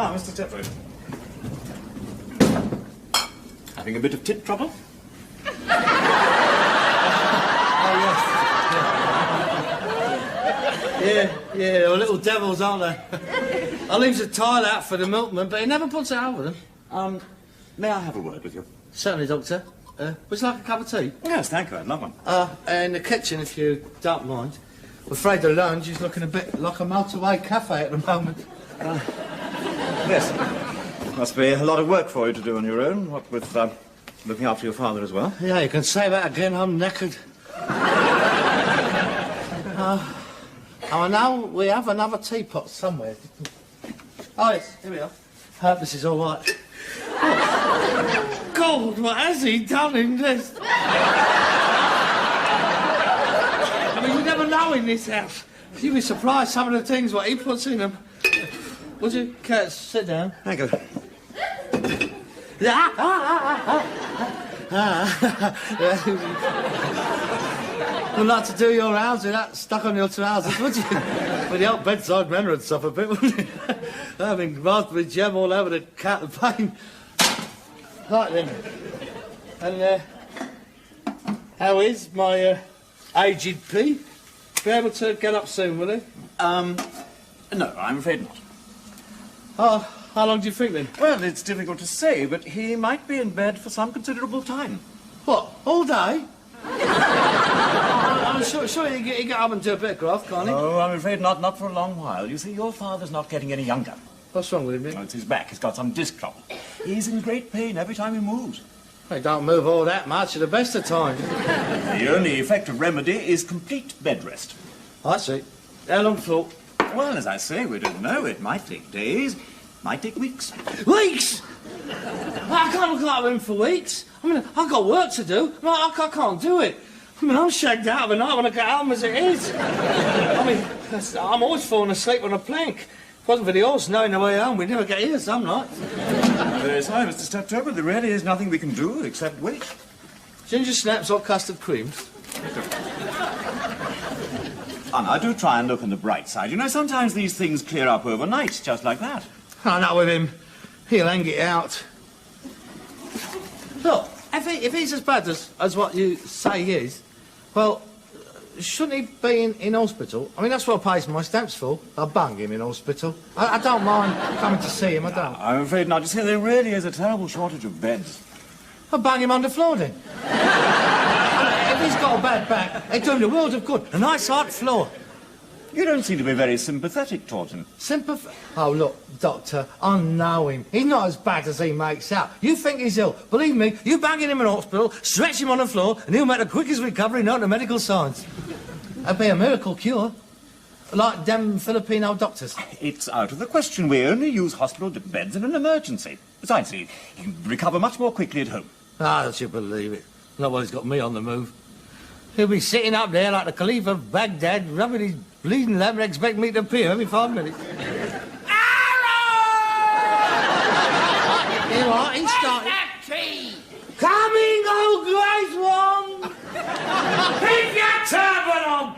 Ah, Mr. Tedford. Having a bit of tit trouble? Yeah, little devils, aren't they? I leaves a tile out for the milkman, but he never puts it over them. May I have a word with you? Certainly, Doctor. Would you like a cup of tea? Yes, thank you. I'd love one. In the kitchen, if you don't mind. I'm afraid the lounge is looking a bit like a motorway cafe at the moment. Yes. Must be a lot of work for you to do on your own, what with looking after your father as well. Yeah, you can say that again. I'm knackered. I know we have another teapot somewhere. Oh, yes, here we are. Hope this is all right. Oh, God, what has he done in this? I mean, you never know in this house. You'd be surprised some of the things what he puts in them. Would you care to sit down? Thank you. Would like to do your house with that stuck on your trousers, would you? With the old bedside manner and stuff a bit, wouldn't you? Having raspberry jam all over the cat and pain. Right then. And, how is my, aged P? Be able to get up soon, will he? No, I'm afraid not. Oh, how long do you think then? Well, it's difficult to say, but he might be in bed for some considerable time. What, all day? I'm sure he can get up and do a bit of graft, can't he? Oh, I'm afraid not for a long while. You see, your father's not getting any younger. What's wrong with him? Oh, it's his back. He's got some disc trouble. He's in great pain every time he moves. He don't move all that much at the best of times. The only effective remedy is complete bed rest. I see. How long for? Well, as I say, we don't know. It might take days, might take weeks. Weeks? I can't look like him for weeks. I mean, I've got work to do. I can't do it. I mean, I'm shagged out of the night when I get home as it is. I mean, I'm always falling asleep on a plank. If it wasn't for the horse knowing the way home, we'd never get here some nights. Very sorry, Mr. Steptoe, there really is nothing we can do except wait. Ginger snaps or custard creams? I do try and look on the bright side. You know, sometimes these things clear up overnight, just like that. I know with him. He'll hang it out. Look, if he's as bad as what you say he is, well, shouldn't he be in hospital? I mean, that's what I pays my stamps for. I bung him in hospital. I don't mind coming to see him, I don't. I'm afraid not. You see, there really is a terrible shortage of beds. I'll bang him on the floor, then. If he's got a bad back, it'd do him the world of good. A nice hard floor. You don't seem to be very sympathetic towards him. Oh, look, Doctor, I know him. He's not as bad as he makes out. You think he's ill. Believe me, you bang him in hospital, stretch him on the floor, and he'll make the quickest recovery known to medical science. That'd be a miracle cure. Like them Filipino doctors. It's out of the question. We only use hospital beds in an emergency. Besides, he can recover much more quickly at home. Ah, don't you believe it? Not while he's got me on the move. He'll be sitting up there like the Caliph of Baghdad, rubbing his bleeding lamp and expect me to appear every 5 minutes. Hello! You know what? He started... that tree? Coming, oh great one! Keep your turban on!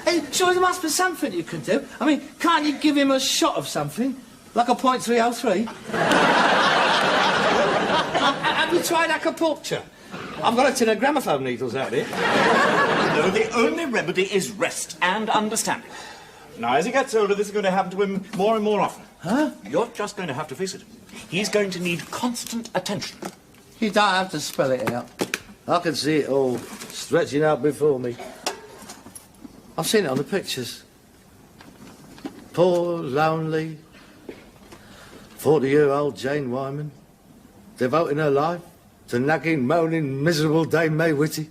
Hey, sure, there must be something you can do. I mean, can't you give him a shot of something? Like a .303? Have you tried acupuncture? I've got a tin of gramophone needles out here. No, the only remedy is rest and understanding. Now, as he gets older, this is going to happen to him more and more often. Huh? You're just going to have to face it. He's going to need constant attention. You don't have to spell it out. I can see it all stretching out before me. I've seen it on the pictures. Poor, lonely, 40-year-old Jane Wyman. devoting her life to nagging, moaning, miserable Dame May Whitty.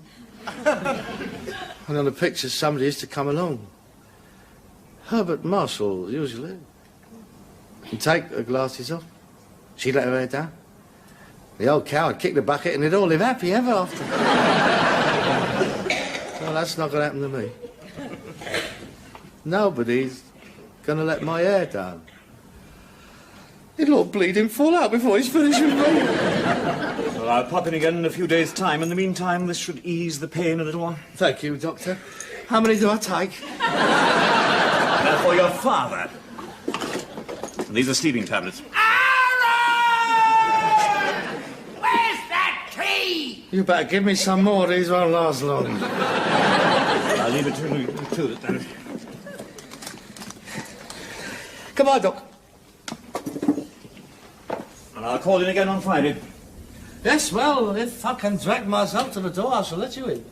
And on the pictures, somebody used to come along. Herbert Marshall, usually. He'd take her glasses off. She'd let her hair down. The old cow would kick the bucket and they'd all live happy ever after. Well, that's not going to happen to me. Nobody's going to let my hair down. It'll all bleed him full out before he's finished with me. Well, I'll pop in again in a few days' time. In the meantime, this should ease the pain a little while. Thank you, Doctor. How many do I take? They're for your father. And these are sleeping tablets. Aaron! Where's that key? You better give me some more. These won't last long. I'll leave it to you then. Come on, Doc. And I'll call in again on Friday. Yes, well, if I can drag myself to the door, I shall let you in.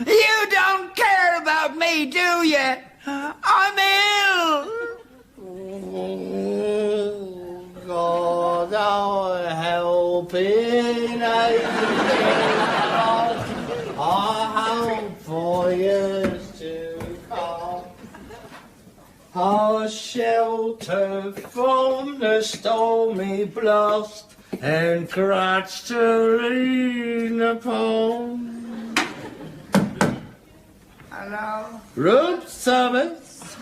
You don't care about me, do you? I'm ill. Oh, God, oh, helping I hope for years to come. A shelter from the stormy blast and crutch to lean upon. Hello? Room service.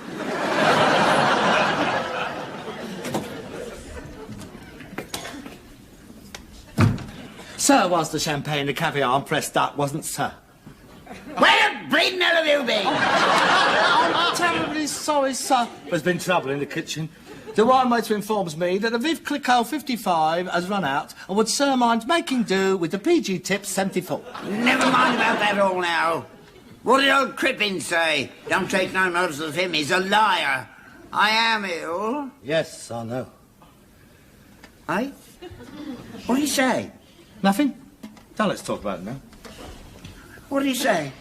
Sir, was the champagne, the caviar and pressed duck, wasn't sir? Where the bleeding hell have you been? I'm terribly sorry, sir. There's been trouble in the kitchen. The winemaker informs me that the Viv Clicquot 55 has run out and would sir mind making do with the PG Tip 74. Never mind about that all now. What did old Crippen say? Don't take no notice of him, he's a liar. I am ill. Yes, I know. Eh? What did he say? Nothing? Don't let's talk about it now. What did he say?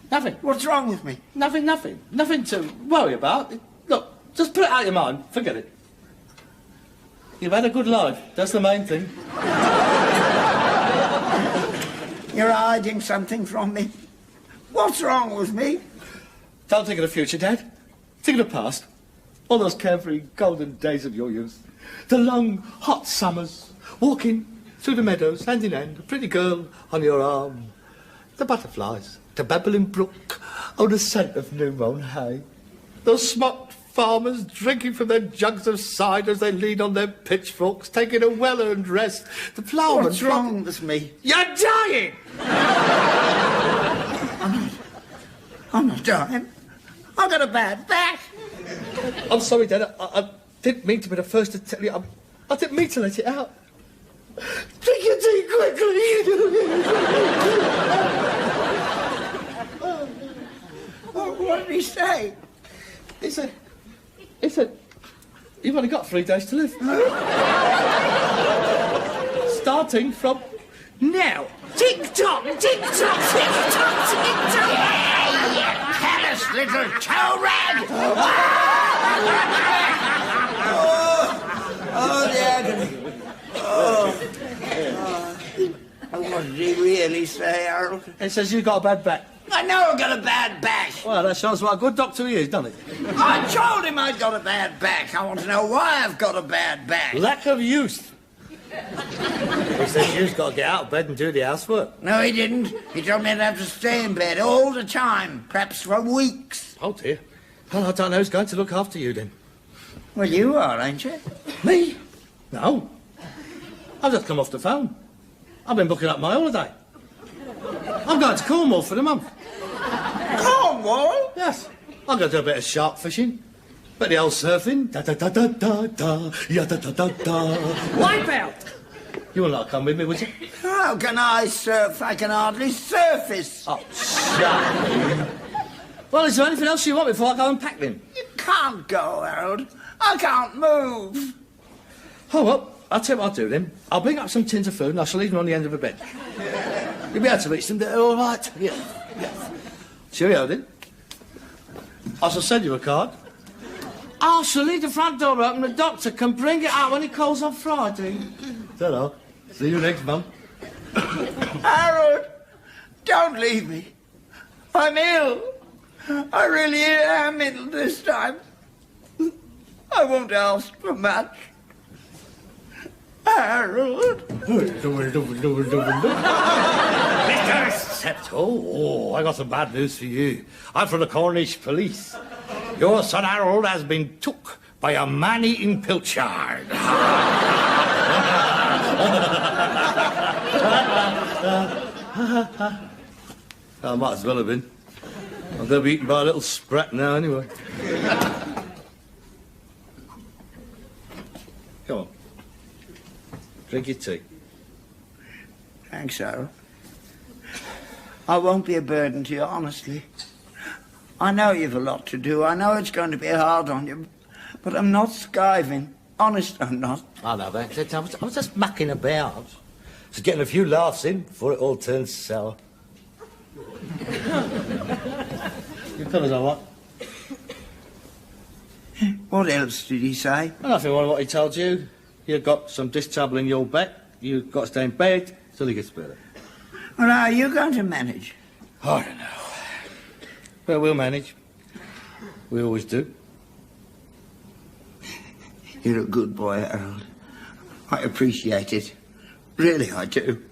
Nothing. What's wrong with me? Nothing. Nothing to worry about. Look, just put it out of your mind. Forget it. You've had a good life. That's the main thing. You're hiding something from me. What's wrong with me? Don't think of the future, Dad. Think of the past. All those carefree, golden days of your youth. The long, hot summers. Walking through the meadows, hand in hand, a pretty girl on your arm. The butterflies, the babbling brook, oh, the scent of new-mown hay. Those smocked farmers drinking from their jugs of cider as they lean on their pitchforks, taking a well-earned rest. The ploughman... What's wrong with me? You're dying! I'm not dying. I got a bad back. I'm sorry, Dad. I didn't mean to be the first to tell you. I didn't mean to let it out. Drink your tea quickly. What did he say? He said, you've only got 3 days to live. Starting from now. Tick-tock, tick-tock, tick-tock, tick-tock. Yeah, you callous little toe rag. Oh, the agony. What did he really say, Harold? He says you've got a bad back. I know I've got a bad back. Well, that shows what a good doctor he is, doesn't it? I told him I'd got a bad back. I want to know why I've got a bad back. Lack of youth. He says you've got to get out of bed and do the housework. No, he didn't. He told me I'd have to stay in bed all the time, perhaps for weeks. Oh, dear. Well, I don't know who's going to look after you, then. Well, you are, ain't you? Me? No. I've just come off the phone. I've been booking up my holiday. I'm going to Cornwall for the month. Cornwall? Yes. I'm going to do a bit of shark fishing. Bit of the old surfing. Da-da-da-da-da-da. Ya-da-da-da-da. Wipe out! You wouldn't like to come with me, would you? How can I surf? I can hardly surface. Oh, shut up. Well, is there anything else you want before I go and pack them? You can't go, Harold. I can't move. Oh, well, I'll tell you what I'll do then. I'll bring up some tins of food and I shall leave them on the end of the bed. You'll be able to reach them, they're all right. Yeah. Cheerio, then. I shall send you a card. I shall leave the front door open, the doctor can bring it out when he calls on Friday. Ta-ra. See you next month. Harold, don't leave me. I'm ill. I really am ill this time. I won't ask for much. Harold. Mr. Sept. Oh, I got some bad news for you. I'm from the Cornish police. Your son Harold has been took by a man-eating pilchard. I might as well have been. I'm going to be eaten by a little sprat now, anyway. Come on. Drink your tea. Thanks, Harold. I won't be a burden to you, honestly. I know you've a lot to do. I know it's going to be hard on you, but I'm not skiving. Honest, I'm not. I know that. I was just mucking about. Just getting a few laughs in before it all turns sour. You fellas all right? What else did he say? Well, nothing more than what he told you. You've got some disc trouble in your back. You've got to stay in bed till he gets better. Well, how are you going to manage? I don't know. Well, we'll manage. We always do. You're a good boy, Harold. I appreciate it. Really, I do.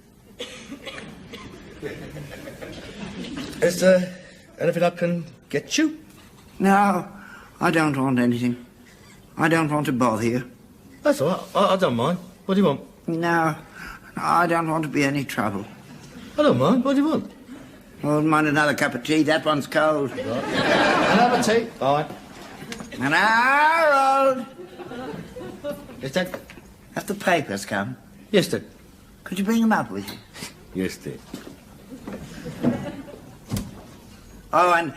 Is there anything I can get you? No, I don't want anything. I don't want to bother you. That's all right. I don't mind. What do you want? No, I don't want to be any trouble. I don't mind. What do you want? I wouldn't mind another cup of tea. That one's cold. Right. Another tea? All right. And Harold! Yes, Dad? Have the papers come? Yes, Dad. Could you bring them up with you? Yes, Dad. Oh, and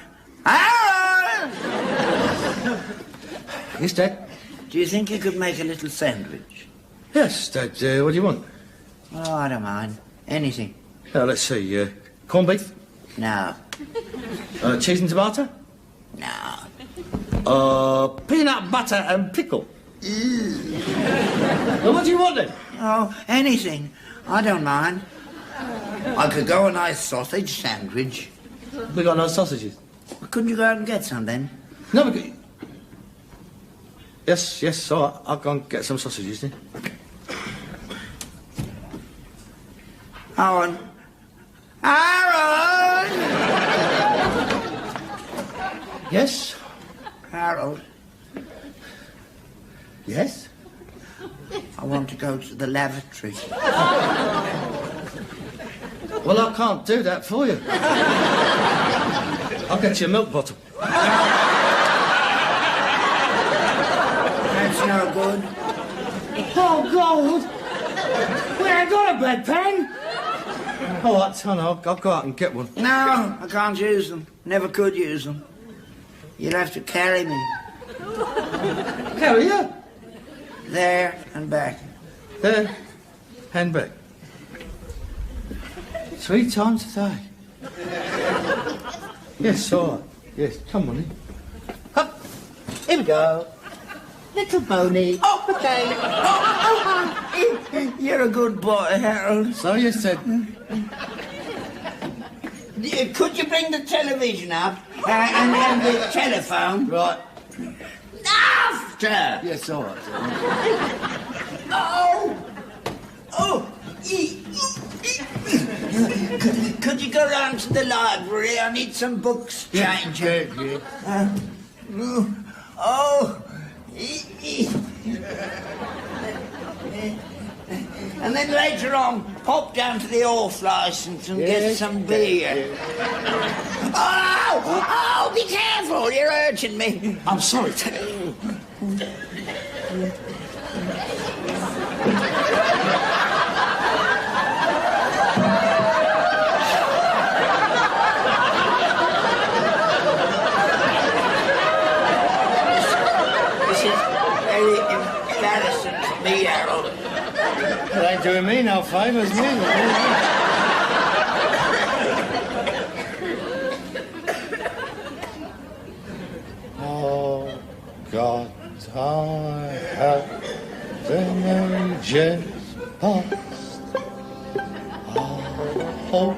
Harold! Yes, Dad? Do you think you could make a little sandwich? Yes, Dad. What do you want? Oh, I don't mind. Anything. Let's see. Corned beef? No. Cheese and tomato? No. Peanut butter and pickle? Well, what do you want then? Oh, anything. I don't mind. I could go a nice sausage sandwich. We got no sausages. Couldn't you go out and get some then? No, we could... Yes, all right. I'll go and get some sausages then. Owen. Harold! Yes? Harold, Yes? I want to go to the lavatory. Well, I can't do that for you. I'll get you a milk bottle. That's no good. Oh, God! We ain't got a bedpan! All right, I know. I'll go out and get one. No, I can't use them. Never could use them. You'll have to carry me. Carry you? There and back. There. Hand back. 3 times a day. Yes, all right. Yes, come on in. Up. Here we go. Little pony. Oh, okay. You're a good boy, Harold. So you said. Could you bring the television up and the telephone? Right. After. Yes, all right. Oh. Could you go round to the library? I need some books changed. Yeah. And then later on, pop down to the off license and get some beer. Oh, be careful, you're hurting me. I'm sorry, Ted. This is very embarrassing for me, Harold. It ain't doing me no favours, neither. God, I have the ages past. I hope.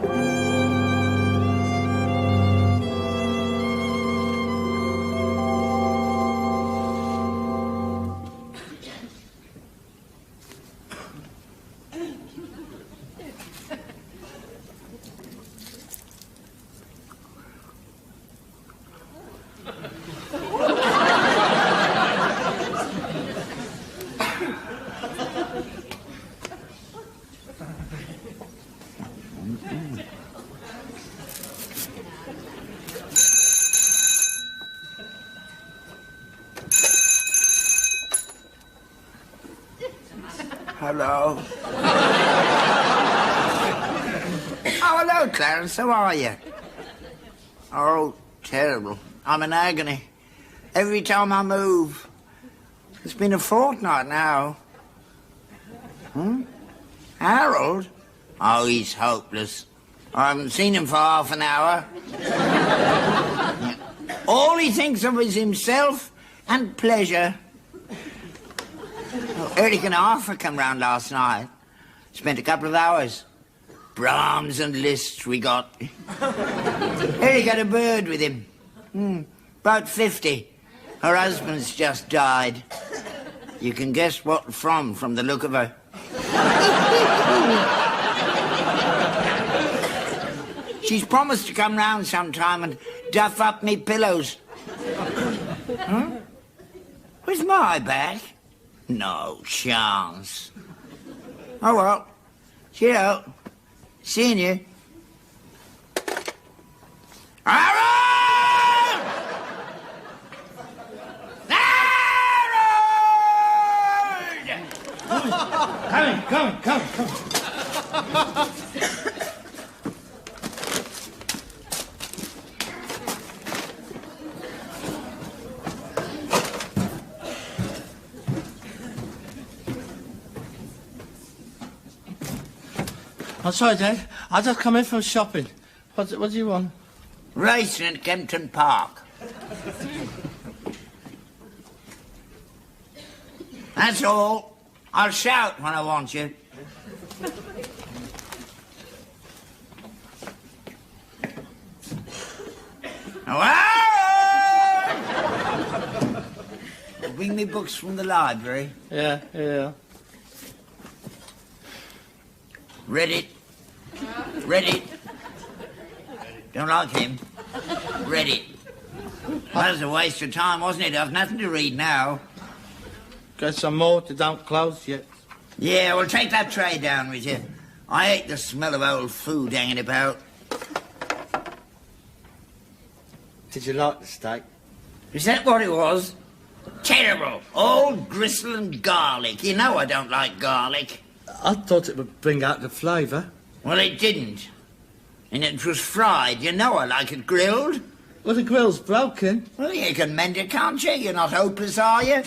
Hello. Oh, hello, Clarence. How are you? Oh, terrible. I'm in agony. Every time I move. It's been a fortnight now. Harold? Oh, he's hopeless. I haven't seen him for half an hour. All he thinks of is himself and pleasure. Erlich and Arthur come round last night. Spent a couple of hours. Brahms and Liszt we got. Erlich had a bird with him. About 50. Her husband's just died. You can guess what from the look of her. She's promised to come round sometime and duff up me pillows. Where's my bag? No chance. Oh, well. Cheerio. Seeing you. Harold! Harold! Come. I'm sorry, Dad. I just come in from shopping. What do you want? Racing at Kempton Park. That's all. I'll shout when I want you. Hello! Bring me books from the library. Yeah. Read it. Don't like him. Read it. That was a waste of time, wasn't it? I've nothing to read now. Got some more that don't close yet. Yeah, well, take that tray down with you. I hate the smell of old food hanging about. Did you like the steak? Is that what it was? Terrible. Old gristle and garlic. You know I don't like garlic. I thought it would bring out the flavour. Well, it didn't. And it was fried. You know I like it grilled. Well, the grill's broken. Well, you can mend it, can't you? You're not hopeless, are you?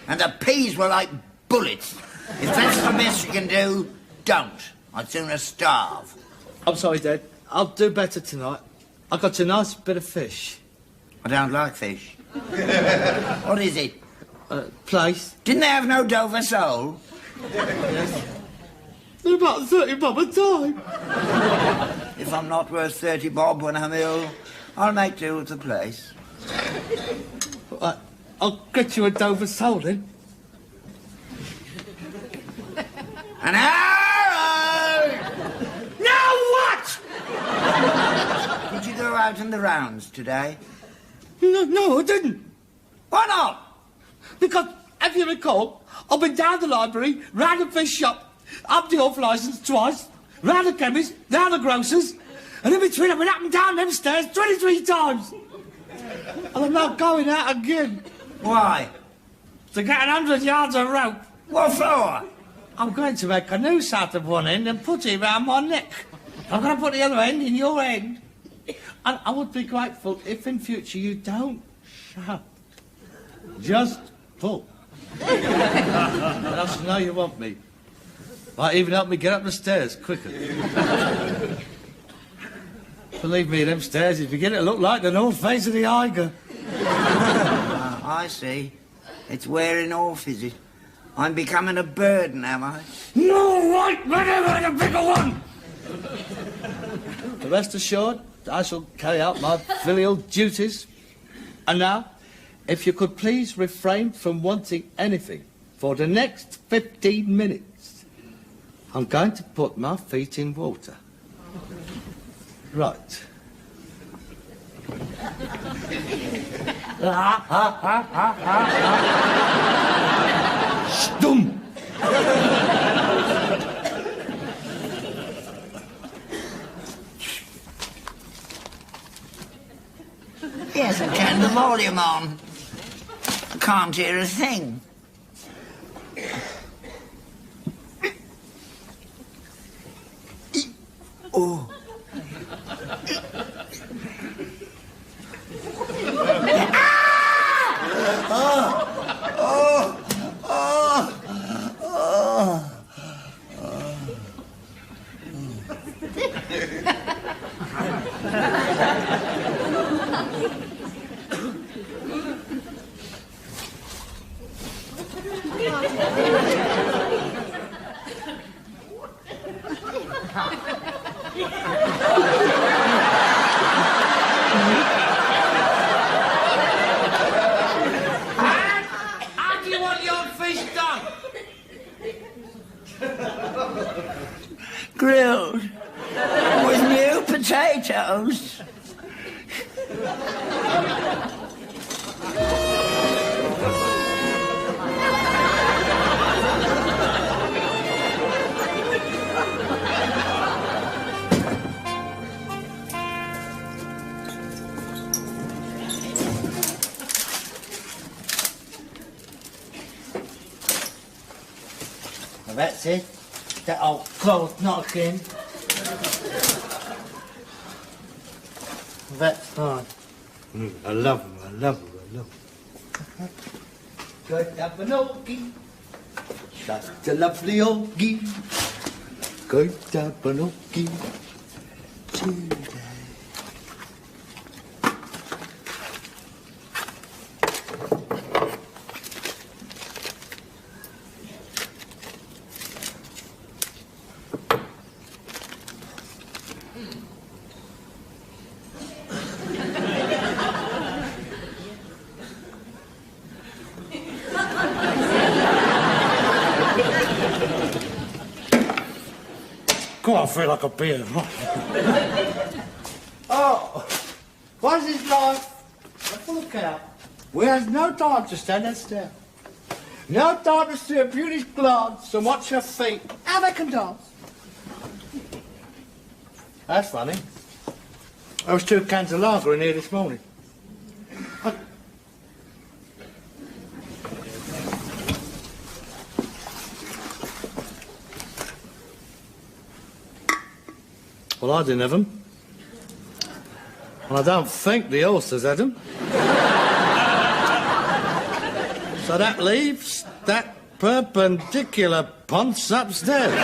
And the peas were like bullets. If that's the best you can do, don't. I'd sooner starve. I'm sorry, Dad. I'll do better tonight. I got a nice bit of fish. I don't like fish. What is it? Place. Didn't they have no Dover sole? Yes. They're about 30 bob a time. If I'm not worth 30 bob when I'm ill, I'll make do with the place. I'll get you a Dover sole then. An arrow! Now what? Did you go out in the rounds today? No, I didn't. Why not? Because, if you recall, I've been down the library, round the fish shop, up the off licence twice, round the chemist, down the grocer's, and in between I've been up and down them stairs 23 times. And I'm not going out again. Why? To get 100 yards of rope. What for? I'm going to make a noose out of one end and put it round my neck. I'm going to put the other end in your end. And I would be grateful if in future you don't shout. Just pull. And I should know you want me. Might even help me get up the stairs quicker. Believe me, them stairs, you begin to look like the north face of the Eiger. I see. It's wearing off, is it? I'm becoming a burden, am I? No, right, whatever, the bigger one! Rest assured, I shall carry out my filial duties. And now, if you could please refrain from wanting anything for the next 15 minutes, I'm going to put my feet in water. Right. Stum! Yes, and turn the volume on. I can't hear a thing. Oh. How do you want your fish done? Grilled. With new potatoes. Well, that's it. That old cloth knocking. That's fine. I love them, I love them, I love them. Good Tapanoggi. Such a lovely oggy. Good Tapanoggi. Today. God, I feel like a beer. Oh, what is life? Full of cow. We have no time to stand and stare. No time to see a beauty's glance and watch her feet, how they can dance. That's funny. There was 2 cans of lager in here this morning. Well, I didn't have them. And I don't think the horses had them. So that leaves that perpendicular ponce upstairs.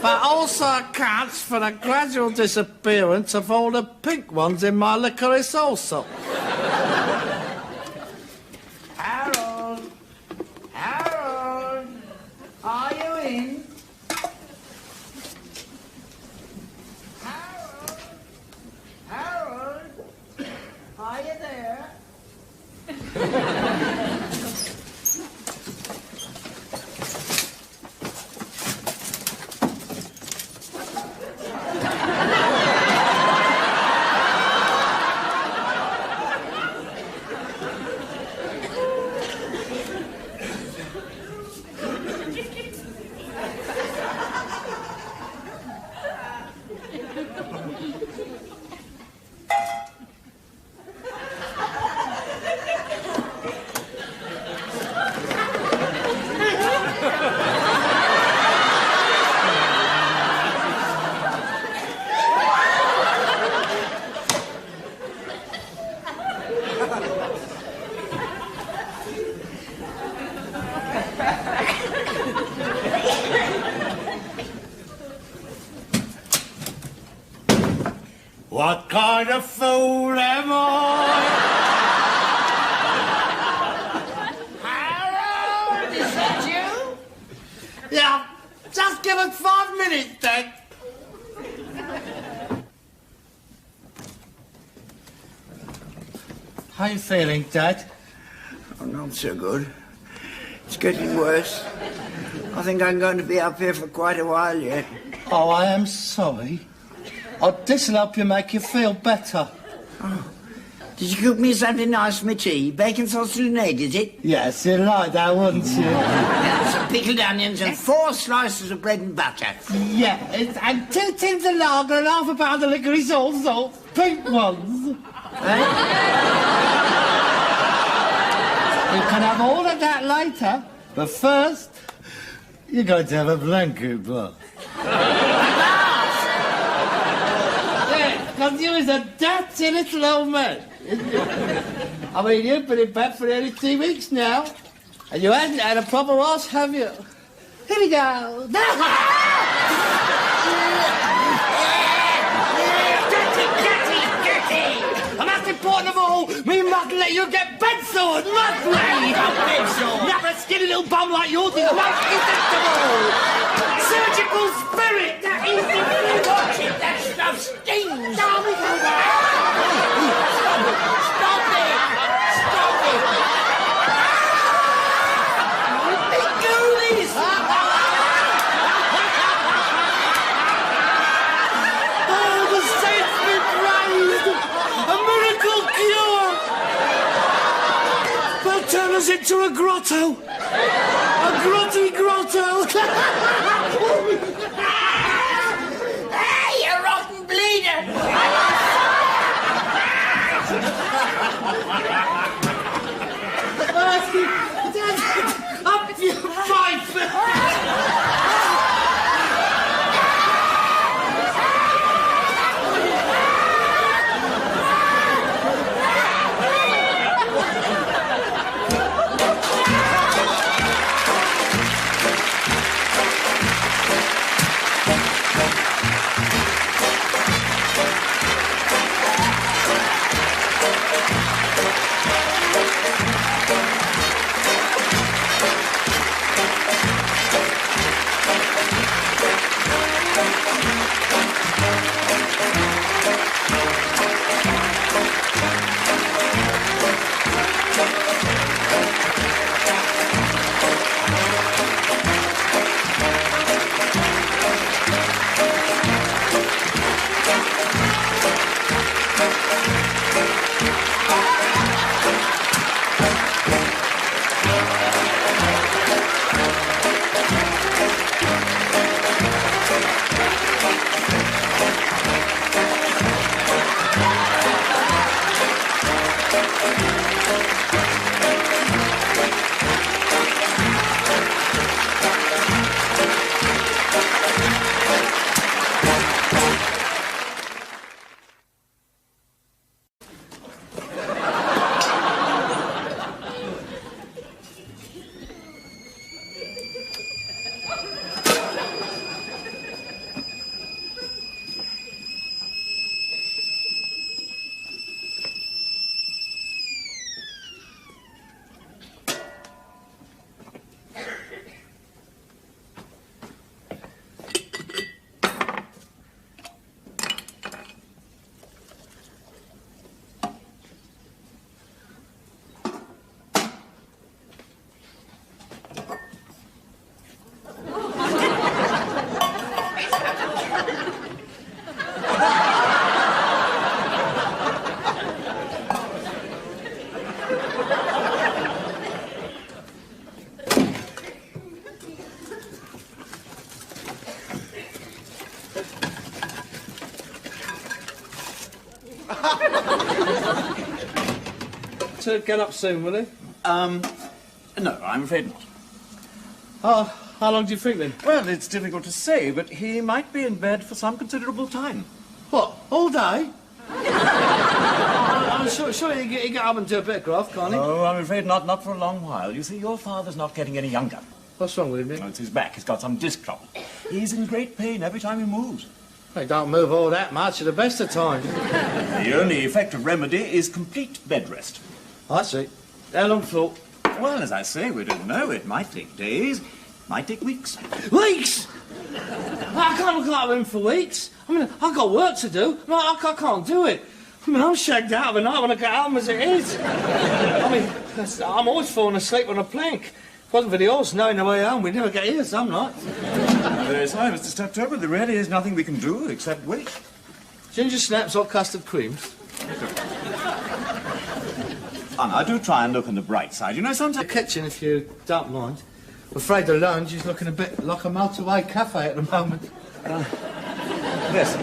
That also accounts for the gradual disappearance of all the pink ones in my licorice also. Harold! Harold! Are you in? Harold! Harold! Are you there? What kind of fool am I? Is that you? Yeah, just give us 5 minutes, Dad. How you feeling, Dad? Oh, not so good. It's getting worse. I think I'm going to be up here for quite a while yet. Oh, I am sorry. Oh, this'll help you make you feel better. Oh. Did you cook me something nice for my tea? Bacon sausage and egg, is it? Yes, you'd like that, wouldn't you? Yeah, some pickled onions and 4 slices of bread and butter. Yeah, and 2 tins of lager and half a pound of licorice also. Pink ones. Eh? You can have all of that later, but first, you're going to have a blanket bath. Yeah, because you is a dirty little old man. I mean, you've been in bed for nearly 2 weeks now, and you hadn't had a proper wash, have you? Here we go. And that's important of all, we must let you get bed sores, must we? Bed sores? Not a skinny little bum like yours is most acceptable. Surgical spirit, that is the thing. Watch it, that stuff stings. Stop it! Stop it! Stop it! Let me do this! Oh, the saints be praised! A miracle cure! They'll turn us into a grotto! A grotty grotto! Hey, you rotten bleeder! Up your pipe! So get up soon, will he? No, I'm afraid not. Oh, how long do you think then? Well, it's difficult to say, but he might be in bed for some considerable time. What, all day? I'm sure he can get up and do a bit of graft, can't he? Oh, I'm afraid not for a long while. You see, your father's not getting any younger. What's wrong with him, Nick? Oh, it's his back. He's got some disc trouble. He's in great pain every time he moves. They don't move all that much at the best of times. The only effective remedy is complete bed rest. I see. How long for? Well, as I say, we don't know. It might take days, might take weeks. Weeks? I can't look after him for weeks. I mean, I've got work to do. I can't do it. I mean, I'm shagged out of the night when I get home as it is. I mean, I'm always falling asleep on a plank. If it wasn't for the horse knowing the way home, we'd never get here some nights. Very sorry, Mr. Steptoe, but there really is nothing we can do except wait. Ginger snaps or custard creams? Anna, do try and look on the bright side. You know, The sometimes... kitchen, if you don't mind. I'm afraid the lounge is looking a bit like a motorway cafe at the moment. Yes.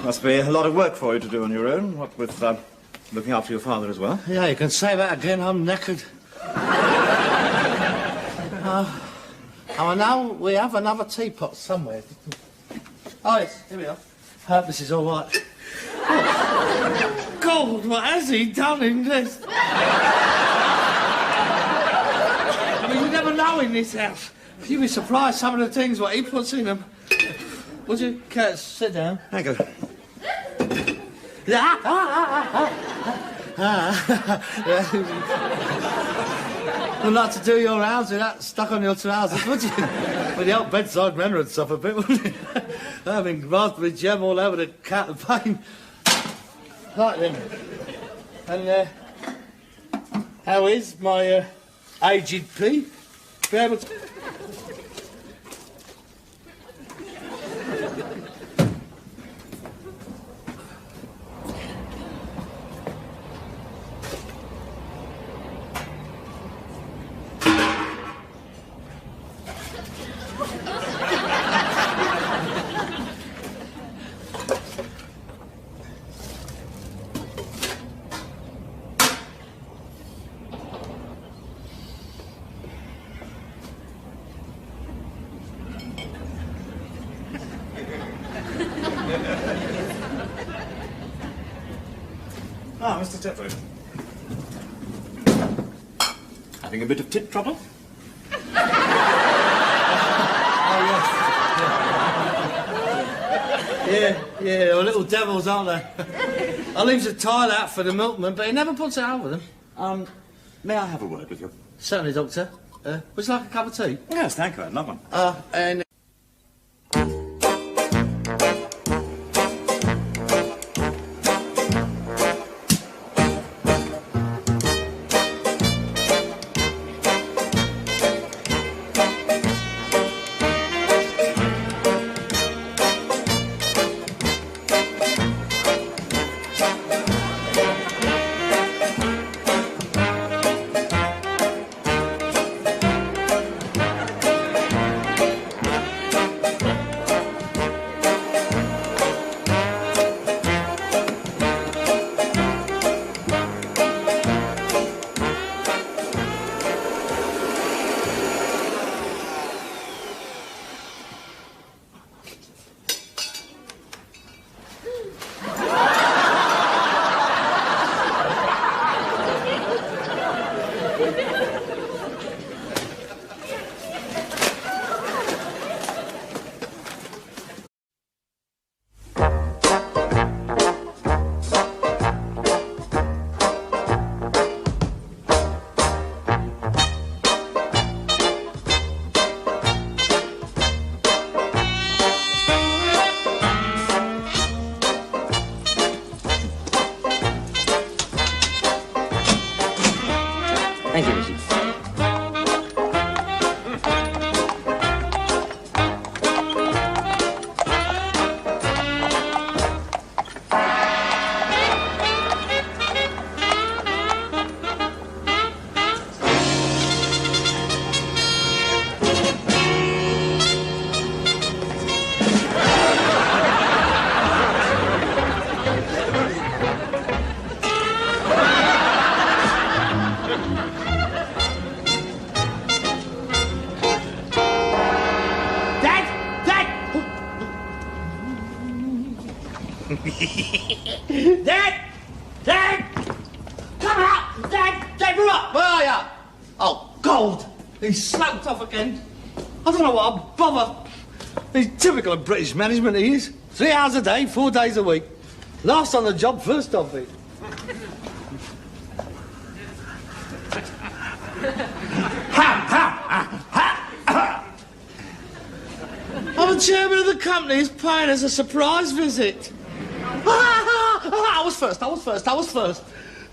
Must be a lot of work for you to do on your own, what with looking after your father as well. Yeah, you can say that again. I'm knackered. I know we have another teapot somewhere. Oh, yes, here we are. Hope this is all right. Oh, God, what has he done in this? I mean, you never know in this house. You'd be surprised some of the things what he puts in them. Would you care to sit down? Thank you. Well, not to do your house with that stuck on your trousers, would you? With the old bedside manner and stuff a bit, wouldn't you? I mean, raspberry jam all over the counterpane. Right then. And, how is my, aged P? Be able to... Ah, Mr. Steptoe. Having a bit of tit trouble? Yeah, little devils, aren't they? I leaves a tile out for the milkman, but he never puts it out with them. May I have a word with you? Certainly, Doctor. Would you like a cup of tea? Yes, thank you. I'd love one. And... Thank you, Lizzie. Dad! Dad! Come out! Dad! Dad, we're up! Where are you? Oh, gold! He's sloped off again. I don't know what a bother. He's typical of British management, he is. 3 hours a day, 4 days a week. Last on the job, first off it. chairman of the company is paying us a surprise visit. I was first.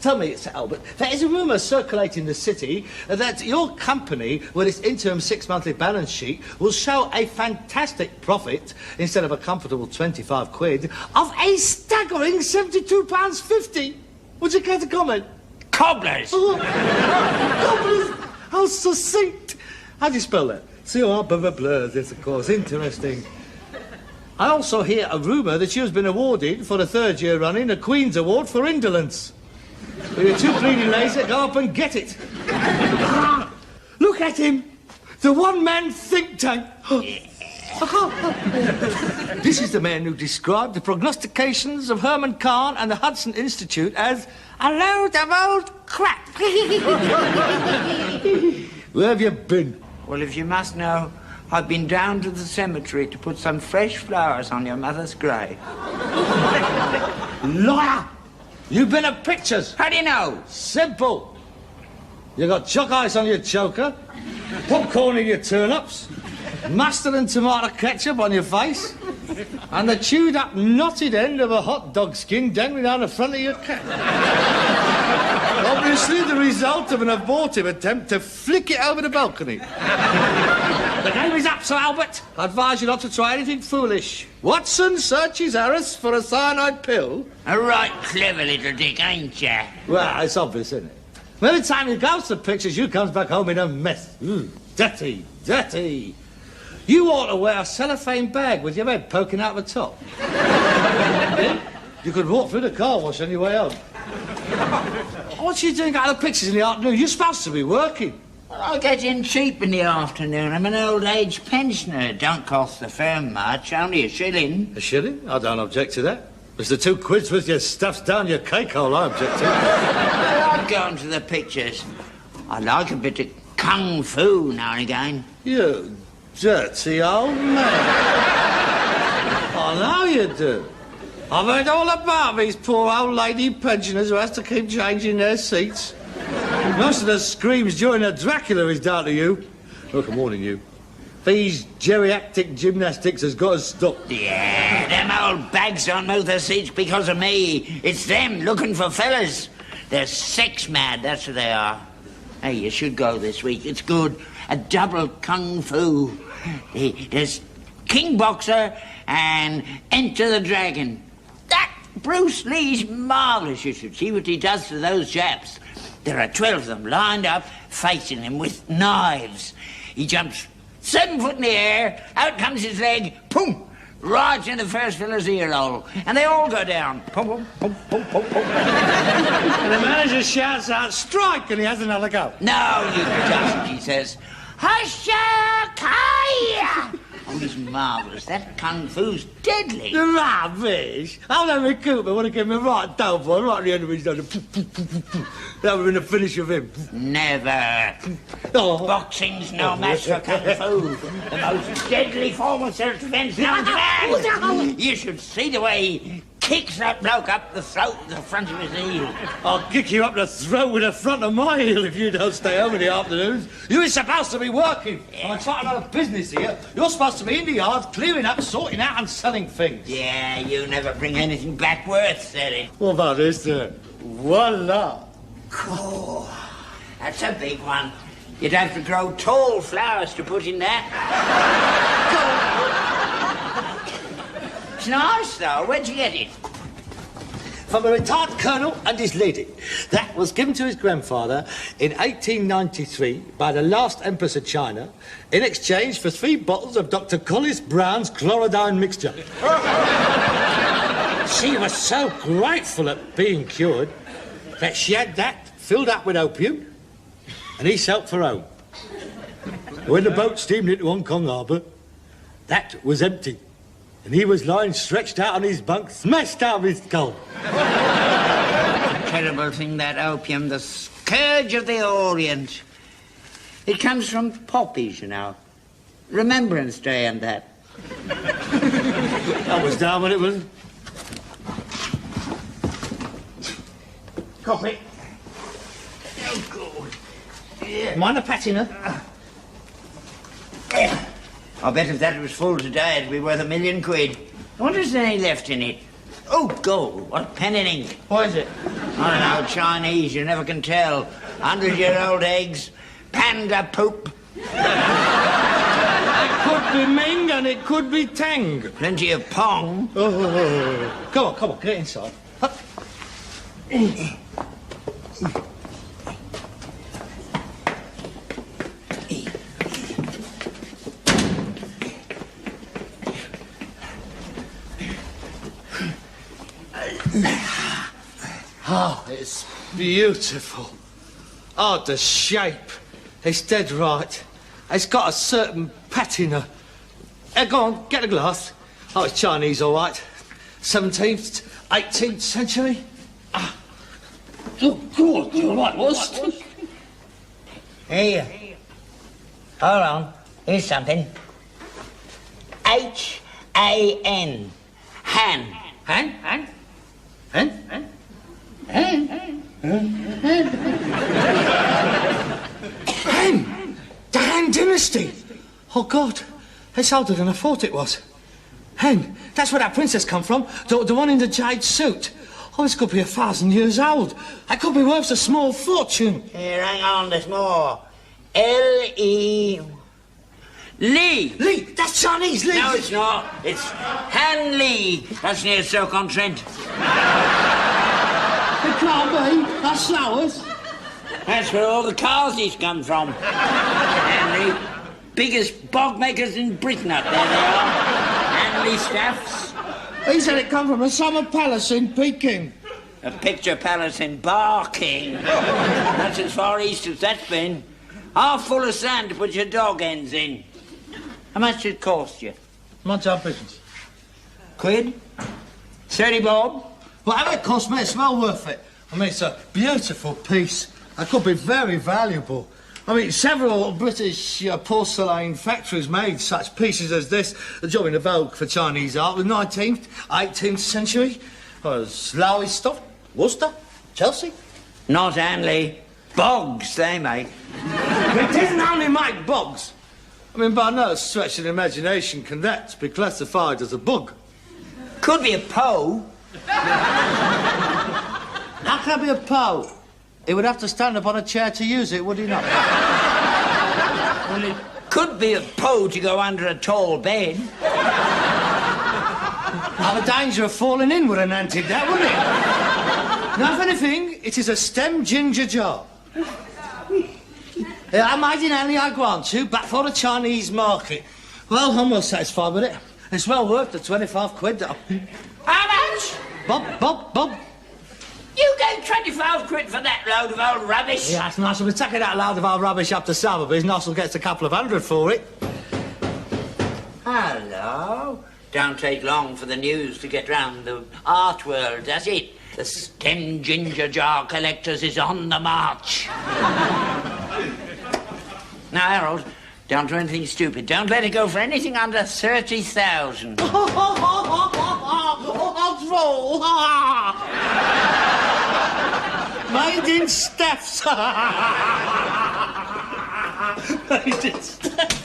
Tell me, Sir Albert, there is a rumour circulating the city that your company, with its interim 6-monthly balance sheet, will show a fantastic profit, instead of a comfortable 25 quid, of a staggering £72.50. Would you care to comment? Cobblers! Cobblers! How succinct! How do you spell that? C-O-R-B-B-Blurs, yes, of course. Interesting. I also hear a rumour that you've been awarded, for the 3rd year running, a Queen's Award for indolence. If you're too greedy lazy, go up and get it. Look at him. The one-man think tank. This is the man who described the prognostications of Herman Kahn and the Hudson Institute as a load of old crap. Where have you been? Well, if you must know, I've been down to the cemetery to put some fresh flowers on your mother's grave. Liar! You've been at pictures. How do you know? Simple. You got chalk ice on your choker, popcorn in your turnips, mustard and tomato ketchup on your face, and the chewed up knotted end of a hot dog skin dangling down the front of your cap. Obviously the result of an abortive attempt to flick it over the balcony. The game is up, Sir Albert. I advise you not to try anything foolish. Watson searches Harris for a cyanide pill. A right clever little dick, ain't ya? Well, it's obvious, isn't it? Every time you go to the pictures, you comes back home in a mess. Dirty, dirty. You ought to wear a cellophane bag with your head poking out the top. Then you could walk through the car wash on your way home. What are you doing out of the pictures in the afternoon? You're supposed to be working. Well, I get in cheap in the afternoon. I'm an old age pensioner. It don't cost the firm much, only a shilling. A shilling? I don't object to that. It's the 2 quids with your stuffs down your cake hole I object to. I've gone to the pictures. I like a bit of kung fu now and again. You dirty old man. I know you do. I've heard all about these poor old lady pensioners who has to keep changing their seats. Most of the screams during a Dracula is down to you. Look, I'm warning you. These geriatric gymnastics has got to stop. Yeah, them old bags don't move their seats because of me. It's them looking for fellas. They're sex mad, that's what they are. Hey, you should go this week. It's good. A double kung fu. There's King Boxer and Enter the Dragon. That Bruce Lee's marvellous. You should see what he does to those chaps. There are 12 of them lined up, facing him with knives. He jumps 7 foot in the air, out comes his leg, boom, right in the first fella's ear hole, and they all go down. Pum, pum, pum, pum, pum, pum. And the manager shouts out, strike, and he has another go. No, you doesn't, he says. Husha Kaya! Oh, he's marvellous. That kung fu's deadly. Rubbish! Old Henry Cooper would have given me a right down for right at the end of his nose. That would have been the finish of him. Never. Oh. Boxing's no match for kung fu. The most deadly form of self-defense known to man. You should see the way he kicks that bloke up the throat with the front of his heel. I'll kick you up the throat with the front of my heel if you don't stay home in the afternoons. You were supposed to be working. I'm trying to run a business here. You're supposed to be in the yard, clearing up, sorting out and selling things. Yeah, you never bring anything back worth selling. What about this, sir? Voila! Oh, that's a big one. You'd have to grow tall flowers to put in that. It's nice, though. Where'd you get it? From a retired colonel and his lady. That was given to his grandfather in 1893 by the last Empress of China in exchange for 3 bottles of Dr. Collis Brown's chlorodyne mixture. She was so grateful at being cured that she had that filled up with opium and he sailed for home. When the boat steamed into Hong Kong harbour, that was empty. And he was lying stretched out on his bunk, smashed out of his skull. Terrible thing, that opium, the scourge of the Orient. It comes from poppies, you know. Remembrance Day and that. I was down when it was... Coffee. Oh, good. Yeah. Mind a patina? I bet if that was full today, it'd be worth £1 million. I wonder if there's any left in it. Oh, gold. What pen and ink. What is it? I don't know, Chinese, you never can tell. 100-year-old eggs, panda poop. It could be Ming and it could be Tang. Plenty of pong. Come on, get inside. Oh, it's beautiful. Oh, the shape. It's dead right. It's got a certain patina. Go on, get a glass. Oh, it's Chinese, all right. 17th, 18th century. Ah. Oh, God, you're right, what's... Here. Hold on. Here's something. H-A-N. Han. Hen? The Han Dynasty! Oh, God, it's older than I thought it was. Hen, that's where that princess come from, the one in the jade suit. Oh, this could be 1,000 years old. It could be worth a small fortune. Here, hang on, there's more. L-E... Lee. Lee, that's Chinese, Lee. No, it's not. It's Han Lee. That's near Stoke-on-Trent. It can't be. That's Slowers. That's where all the Carseys come from. Hanley. Biggest bog makers in Britain up there they are. Hanley Staffs. He said it come from a summer palace in Peking. A picture palace in Barking. That's as far east as that's been. Half full of sand to put your dog ends in. How much did it cost you? What's our business? £1? 30 bob? Whatever it cost me, it's well worth it. I mean, it's a beautiful piece. It could be very valuable. I mean, several British porcelain factories made such pieces as this during the vogue for Chinese art, the 19th, 18th century. Slough stuff, Worcester, Chelsea. Not Hanley. Bogs they make. It isn't only make bogs. I mean, by no stretch of the imagination can that be classified as a bug. Could be a Poe. How can it be a Poe? He would have to stand up on a chair to use it, would he not? Well, it could be a Poe to go under a tall bed. Have a danger of falling in with an anti-dat, wouldn't it? Now, if anything, it is a stem ginger jar. I made it only, I grant you, but for the Chinese market. Well, I'm well satisfied with it. It's well worth the 25 quid, though. How much? Bob. You gave 25 quid for that load of old rubbish? Yeah, that's nice. We'll take that load of old rubbish up to Sotheby's. Nossel gets a couple of hundred for it. Hello. Don't take long for the news to get round the art world, does it? The stem ginger jar collectors is on the march. Now, Harold, don't do anything stupid. Don't let it go for anything under 30,000. Made in Staffs. Made in Staffs.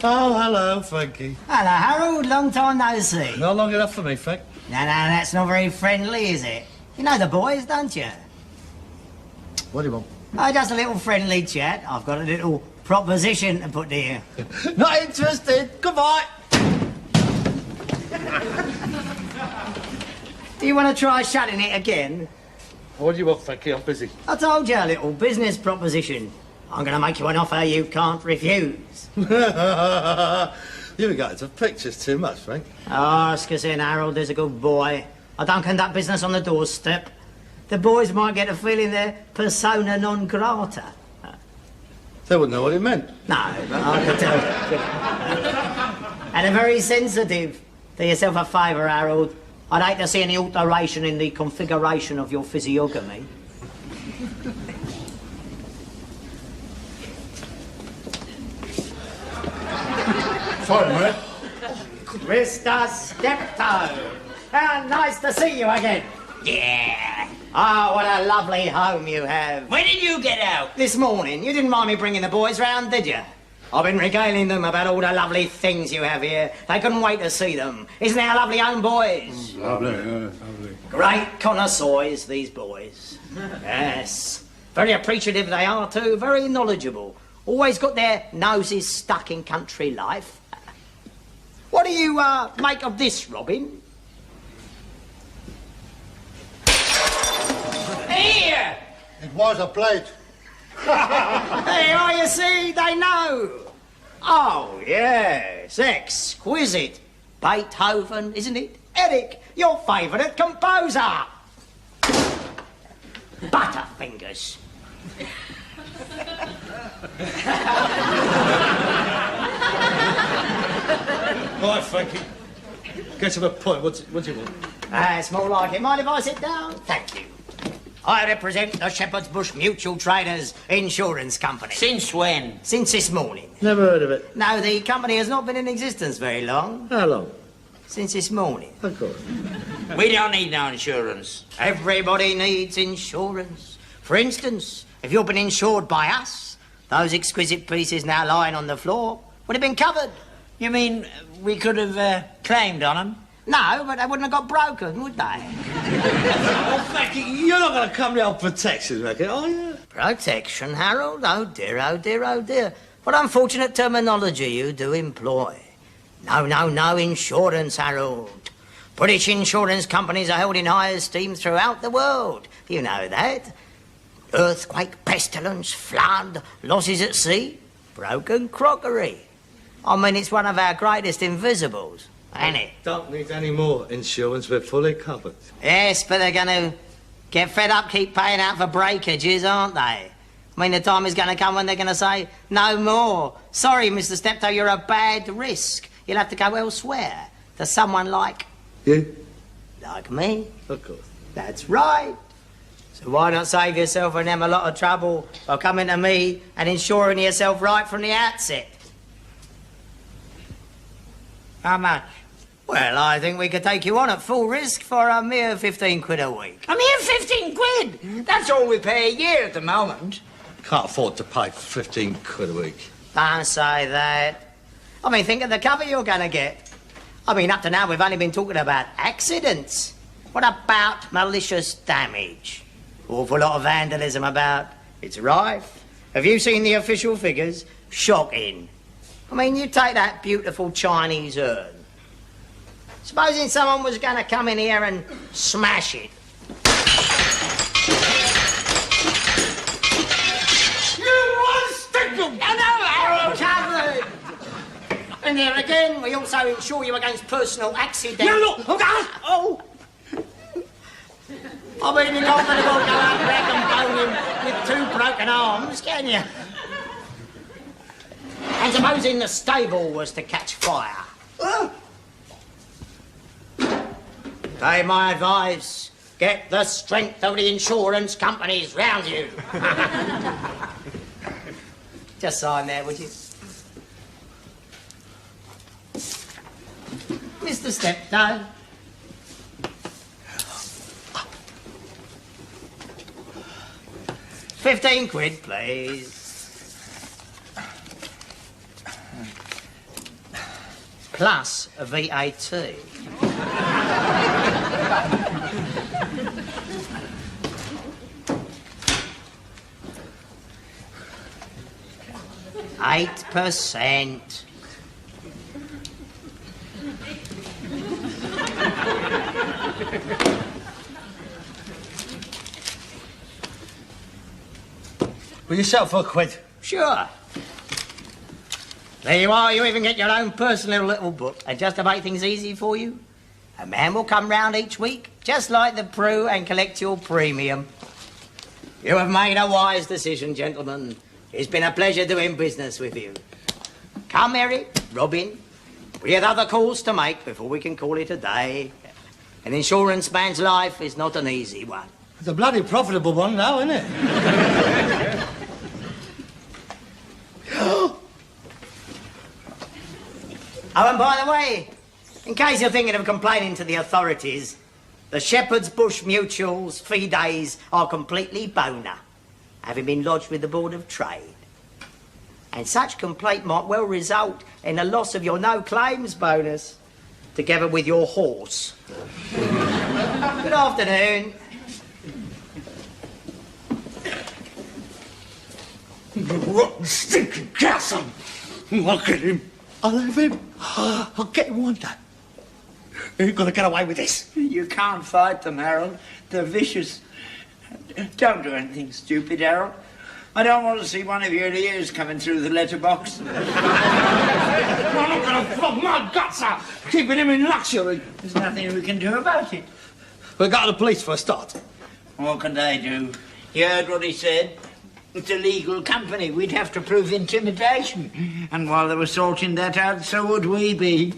Oh, hello, Frankie. Hello, Harold. Long time no see. Not long enough for me, Frank. No, that's not very friendly, is it? You know the boys, don't you? What do you want? Oh, just a little friendly chat. I've got a little proposition to put to you. Not interested. Goodbye. Do you want to try shutting it again? What do you want, Frankie? I'm busy. I told you, a little business proposition. I'm going to make you an offer you can't refuse. You got into pictures too much, Frank. Ask us in, Harold. There's a good boy. I don't conduct business on the doorstep. The boys might get a feeling they're persona non grata. They wouldn't know what it meant. No, but I can tell. And they're very sensitive. Do yourself a favour, Harold. I'd hate to see any alteration in the configuration of your physiognomy. Sorry, mate. Mr. Steptoe. How nice to see you again. Yeah. Oh, what a lovely home you have. When did you get out? This morning. You didn't mind me bringing the boys round, did you? I've been regaling them about all the lovely things you have here. They couldn't wait to see them. Isn't our lovely own boys? Lovely, lovely. Great connoisseurs, these boys. Yes. Very appreciative they are too, very knowledgeable. Always got their noses stuck in country life. What do you make of this, Robin? Here! It was a plate. There are, you see, they know. Oh, yes, exquisite. Beethoven, isn't it? Eric, your favourite composer. Butterfingers. Right, Frankie. Get to the point. What do you want? That's more like it. Mind if I sit down? Thank you. I represent the Shepherd's Bush Mutual Traders Insurance Company. Since when? Since this morning. Never heard of it. No, the company has not been in existence very long. How long? Since this morning. Of course. We don't need no insurance. Everybody needs insurance. For instance, if you've been insured by us, those exquisite pieces now lying on the floor would have been covered. You mean we could have claimed on them? No, but they wouldn't have got broken, would they? Oh, Frankie, you're not going to come down for protection, reckon, are you? Protection, Harold? Oh dear, oh dear, oh dear. What unfortunate terminology you do employ. No, no, no insurance, Harold. British insurance companies are held in high esteem throughout the world. You know that. Earthquake, pestilence, flood, losses at sea, broken crockery. I mean, it's one of our greatest invisibles, ain't it? Don't need any more insurance. We're fully covered. Yes, but they're going to get fed up, keep paying out for breakages, aren't they? I mean, the time is going to come when they're going to say, no more. Sorry, Mr. Steptoe, you're a bad risk. You'll have to go elsewhere. To someone like... You? Like me. Of course. That's right. So why not save yourself and them a lot of trouble by coming to me and insuring yourself right from the outset? How much? Well, I think we could take you on at full risk for a mere 15 quid a week. A mere 15 quid? That's all we pay a year at the moment. Can't afford to pay 15 quid a week. Don't say that. I mean, think of the cover you're going to get. I mean, up to now, we've only been talking about accidents. What about malicious damage? Awful lot of vandalism about. It's rife. Have you seen the official figures? Shocking. I mean, you take that beautiful Chinese urn. Supposing someone was going to come in here and smash it. You monster! No, covered. And there again, we also insure you against personal accident. No, look! Oh! I mean, you can't let go out back and bone him with two broken arms, can you? And supposing the stable was to catch fire. Take my advice. Get the strength of the insurance companies round you. Just sign there, would you? Mr. Steptoe. £15, please. Plus a VAT. %8. Will you sell for a quid? Sure. There you are. You even get your own personal little book. And just to make things easy for you, a man will come round each week, just like the Prue, and collect your premium. You have made a wise decision, gentlemen. It's been a pleasure doing business with you. Come, Eric, Robin. We have other calls to make before we can call it a day. An insurance man's life is not an easy one. It's a bloody profitable one now, isn't it? Oh, and by the way, in case you're thinking of complaining to the authorities, the Shepherd's Bush Mutual's fee days are completely boner, having been lodged with the Board of Trade. And such complaint might well result in the loss of your no-claims bonus, together with your horse. Good afternoon. Rotten, stinking castle! Look at him. I'll have him. I'll get him one day. You're going to get away with this. You can't fight them, Harold. They're vicious. Don't do anything stupid, Harold. I don't want to see one of your ears coming through the letterbox. I'm not going to flog my guts out, keeping him in luxury. There's nothing we can do about it. We'll go to the police for a start. What can they do? You heard what he said. It's a legal company. We'd have to prove intimidation. And while they were sorting that out, so would we be.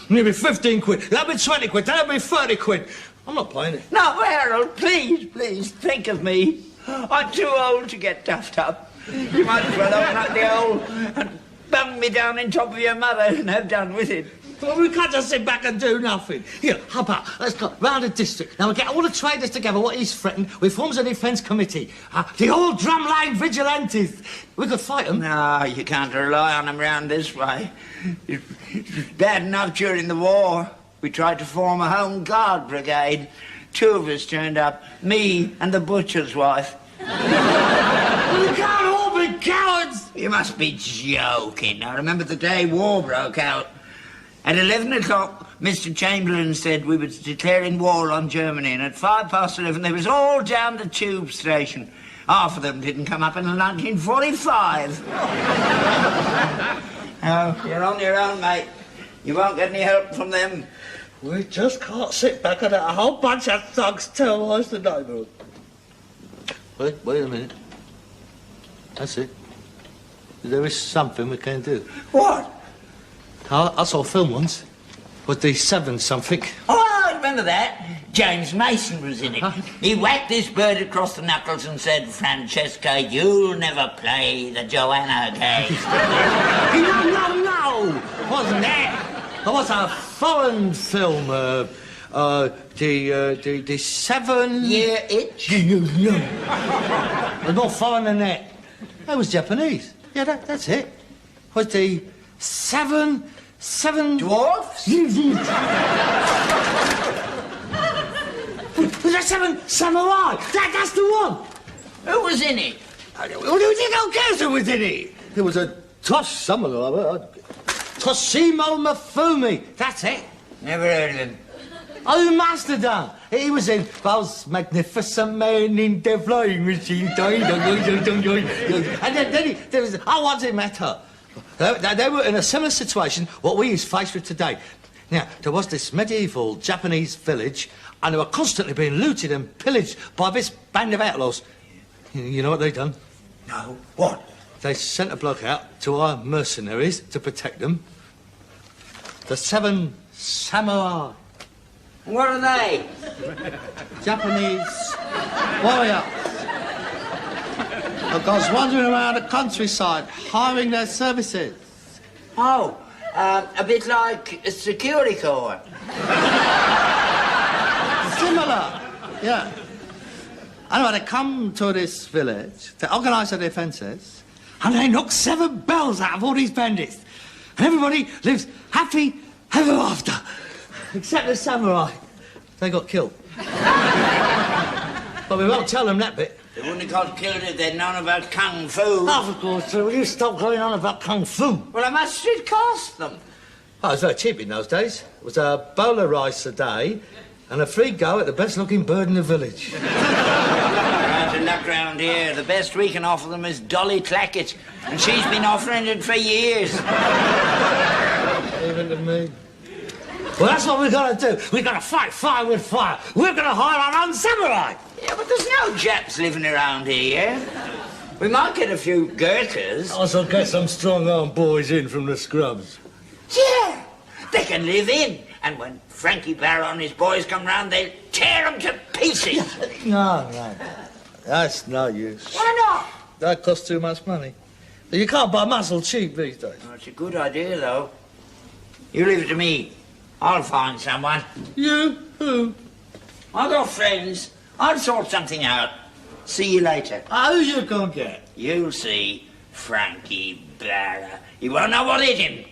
Maybe 15 quid. That'll be 20 quid. That'll be 30 quid. I'm not playing it. No, Harold, please, think of me. I'm too old to get duffed up. You might as well open up the hole and bung me down in top of your mother and have done with it. Well, we can't just sit back and do nothing. Here, how about, let's go round the district. Now, we'll get all the traders together, what he's threatened. We forms a defence committee. The old drumline vigilantes. We could fight them. No, you can't rely on them round this way. It's bad enough during the war. We tried to form a home guard brigade. 2 of us turned up, me and the butcher's wife. We can't all be cowards. You must be joking. I remember the day war broke out. At 11 o'clock, Mr. Chamberlain said we were declaring war on Germany, and at 11:05, they was all down the tube station. Half of them didn't come up until 1945. Oh, you're on your own, mate. You won't get any help from them. We just can't sit back and let a whole bunch of thugs terrorise the neighbourhood. Wait a minute. That's it. There is something we can do. What? I saw a film once with the 7 something. Oh, I remember that. James Mason was in it. He whacked this bird across the knuckles and said, "Francesca, you'll never play the Joanna game." No! Wasn't that? It was a foreign film. The 7... Yeah, itch. There's more foreign than that. That was Japanese. Yeah, that's it. Was the 7 Dwarfs? Was that 7 Samurai? That's the one. Who was in it? Who cares who was in it? There was a Tosh Samurai. Toshimo Mifune. That's it. Never heard of him. Oh, you must have done. He was in those magnificent men in the flying machine. And then there was... Oh, what does it matter? They were in a similar situation what we is faced with today. Now, there was this medieval Japanese village, and they were constantly being looted and pillaged by this band of outlaws. You know what they done? No. What? They sent a bloke out to our mercenaries to protect them. The 7 Samurai. What are they? Japanese warriors. Who goes wandering around the countryside, hiring their services. Oh, a bit like a security corps. Similar, yeah. Anyway, they come to this village, they organise their defences, and they knock 7 bells out of all these bandits. And everybody lives happy ever after. Except the samurai. They got killed. But we won't tell them that bit. They wouldn't have got killed if they'd known about Kung Fu. Oh, of course, will you stop going on about Kung Fu? Well, how much did it cost them? Oh, it was very cheap in those days. It was a bowl of rice a day and a free go at the best-looking bird in the village. Right to luck round here. The best we can offer them is Dolly Clackett, and she's been offering it for years. Even to me. Well, that's what we're going to do. We're going to fight fire with fire. We're going to hire our own samurai. Yeah, but there's no Japs living around here. We might get a few Gurkhas. I shall get some strong-arm boys in from the scrubs. Yeah, they can live in. And when Frankie Barrow and his boys come round, they'll tear them to pieces. No. That's no use. Why not? That costs too much money. You can't buy muscle cheap these days. Oh, it's a good idea, though. You leave it to me. I'll find someone. You? Who? I've got friends. I'll sort something out. See you later. Who you gonna get? You'll see. Frankie Barra. He won't know what hit him.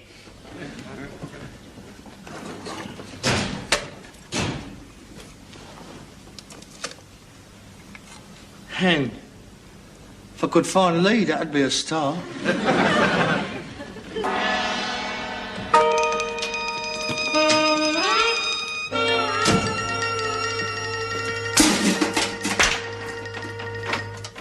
Hen. If I could find Lee, that'd be a star.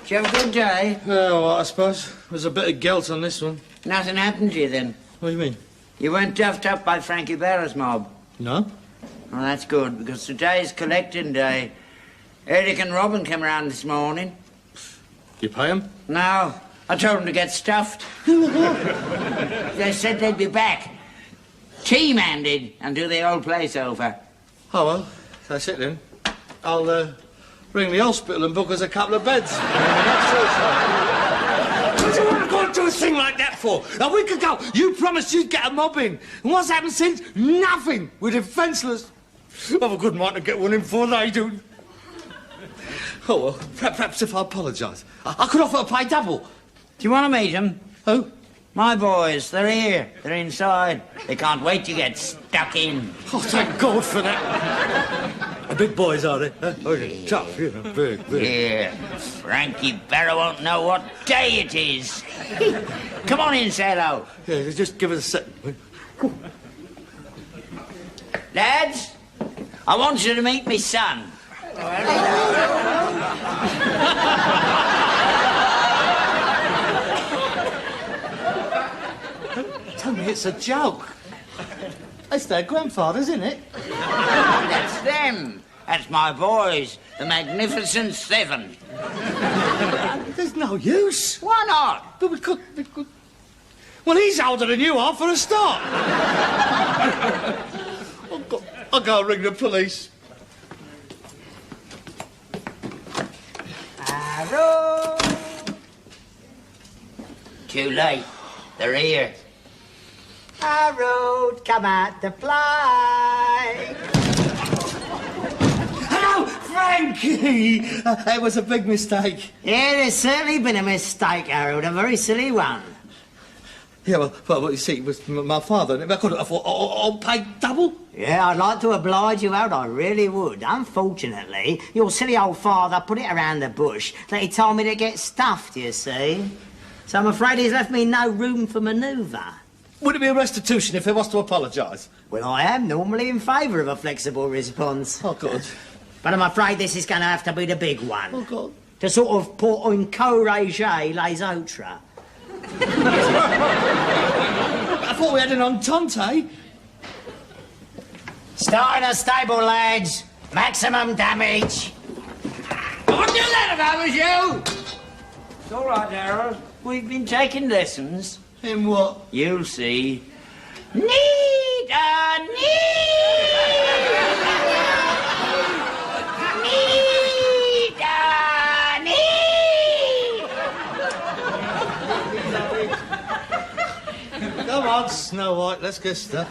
Did you have a good day? Well, I suppose. There's a bit of guilt on this one. Nothing happened to you then? What do you mean? You weren't duffed up by Frankie Barra's mob? No? Well, that's good, because today's collecting day. Eric and Robin came around this morning. You pay him? No, I told them to get stuffed. They said they'd be back. Team-handed and do the old place over. Oh, well, that's it then. I'll ring the hospital and book us a couple of beds. What do you want to go and do a thing like that for? A week ago, you promised you'd get a mob in. And what's happened since? Nothing. We're defenceless. I've a good mind to get one in before they do. Oh, well, perhaps if I apologise, I could offer to pay double. Do you want to meet them? Who? My boys, they're here. They're inside. They can't wait to get stuck in. Oh, thank God for that. The big boys, are they? Oh, they're tough, you know, big. Yeah, Frankie Barra won't know what day it is. Come on in, say hello. Yeah, just give us a second. Lads, I want you to meet me son. Tell me it's a joke. It's their grandfathers, isn't it? That's them. That's my boys, the Magnificent Seven. There's no use. Why not? But we could... Well, he's older than you are, for a start. I'll go ring the police. Arrow. Too late. They're here. Harold, come out to play. Hello, Frankie! It was a big mistake. Yeah, there's certainly been a mistake, Harold, a very silly one. Yeah, well, you see, it was my father. And I thought, I'll pay double. Yeah, I'd like to oblige you, Harold, I really would. Unfortunately, your silly old father put it around the bush that he told me to get stuffed, you see. So I'm afraid he's left me no room for manoeuvre. Would it be a restitution if he was to apologise? Well, I am normally in favour of a flexible response. Oh, God. But I'm afraid this is going to have to be the big one. Oh, God. To sort of put en corrige les autres. I thought we had an entente. Start in a stable, lads. Maximum damage. I wouldn't do that if I was you. It's all right, Harold. We've been taking lessons. In what? You'll see. Need a Come on, Snow White, let's get stuck.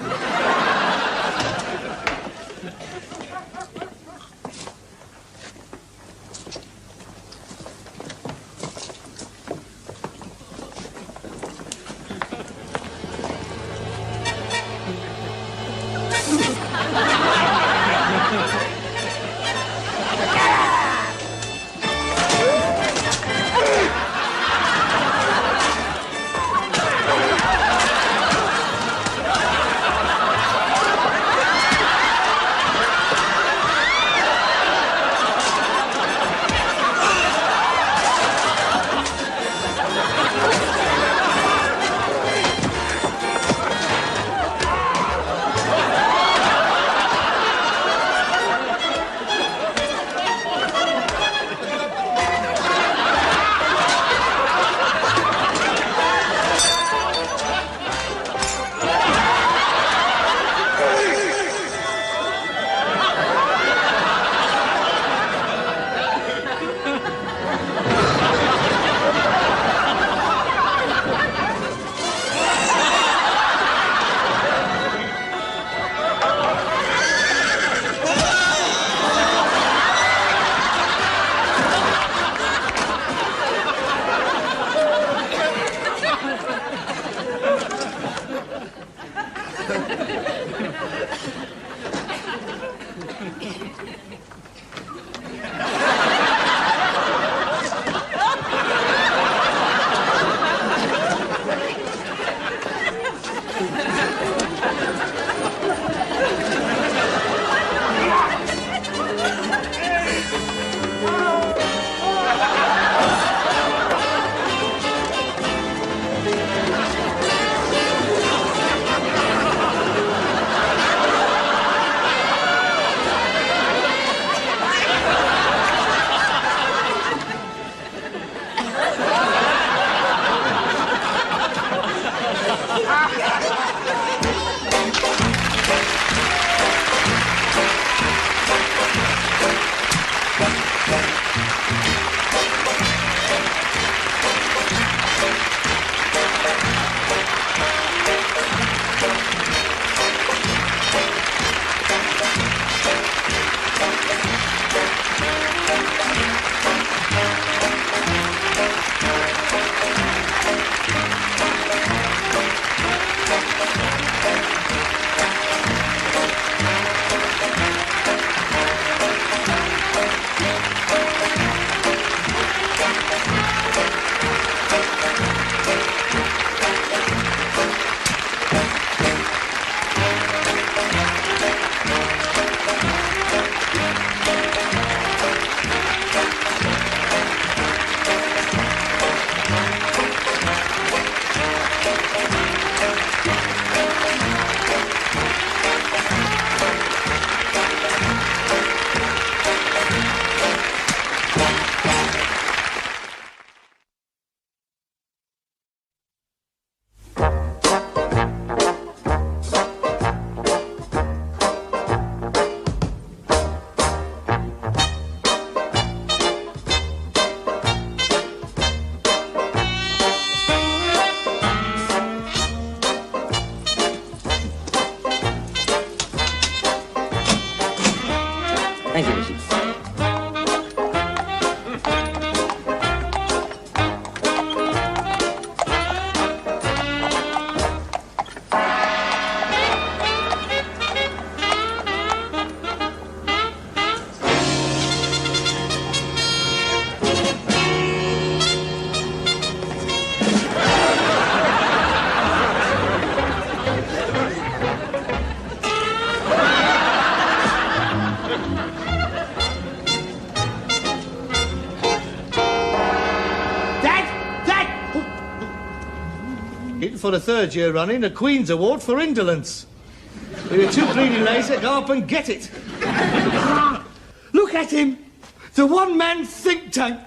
Thank you, Lizzie. For the third year running, a Queen's Award for indolence. We were too greedy lazy to go up and get it. Look at him! The one-man think tank.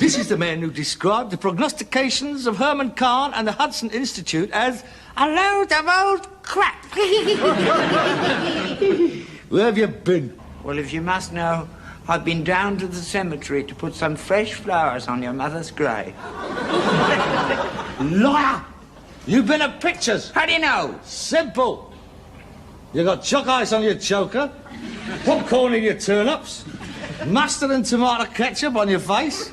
This is the man who described the prognostications of Herman Kahn and the Hudson Institute as a load of old crap. Where have you been? Well, if you must know, I've been down to the cemetery to put some fresh flowers on your mother's grave. Liar! You've been at pictures. How do you know? Simple. You got chalk ice on your choker, popcorn in your turnips, mustard and tomato ketchup on your face,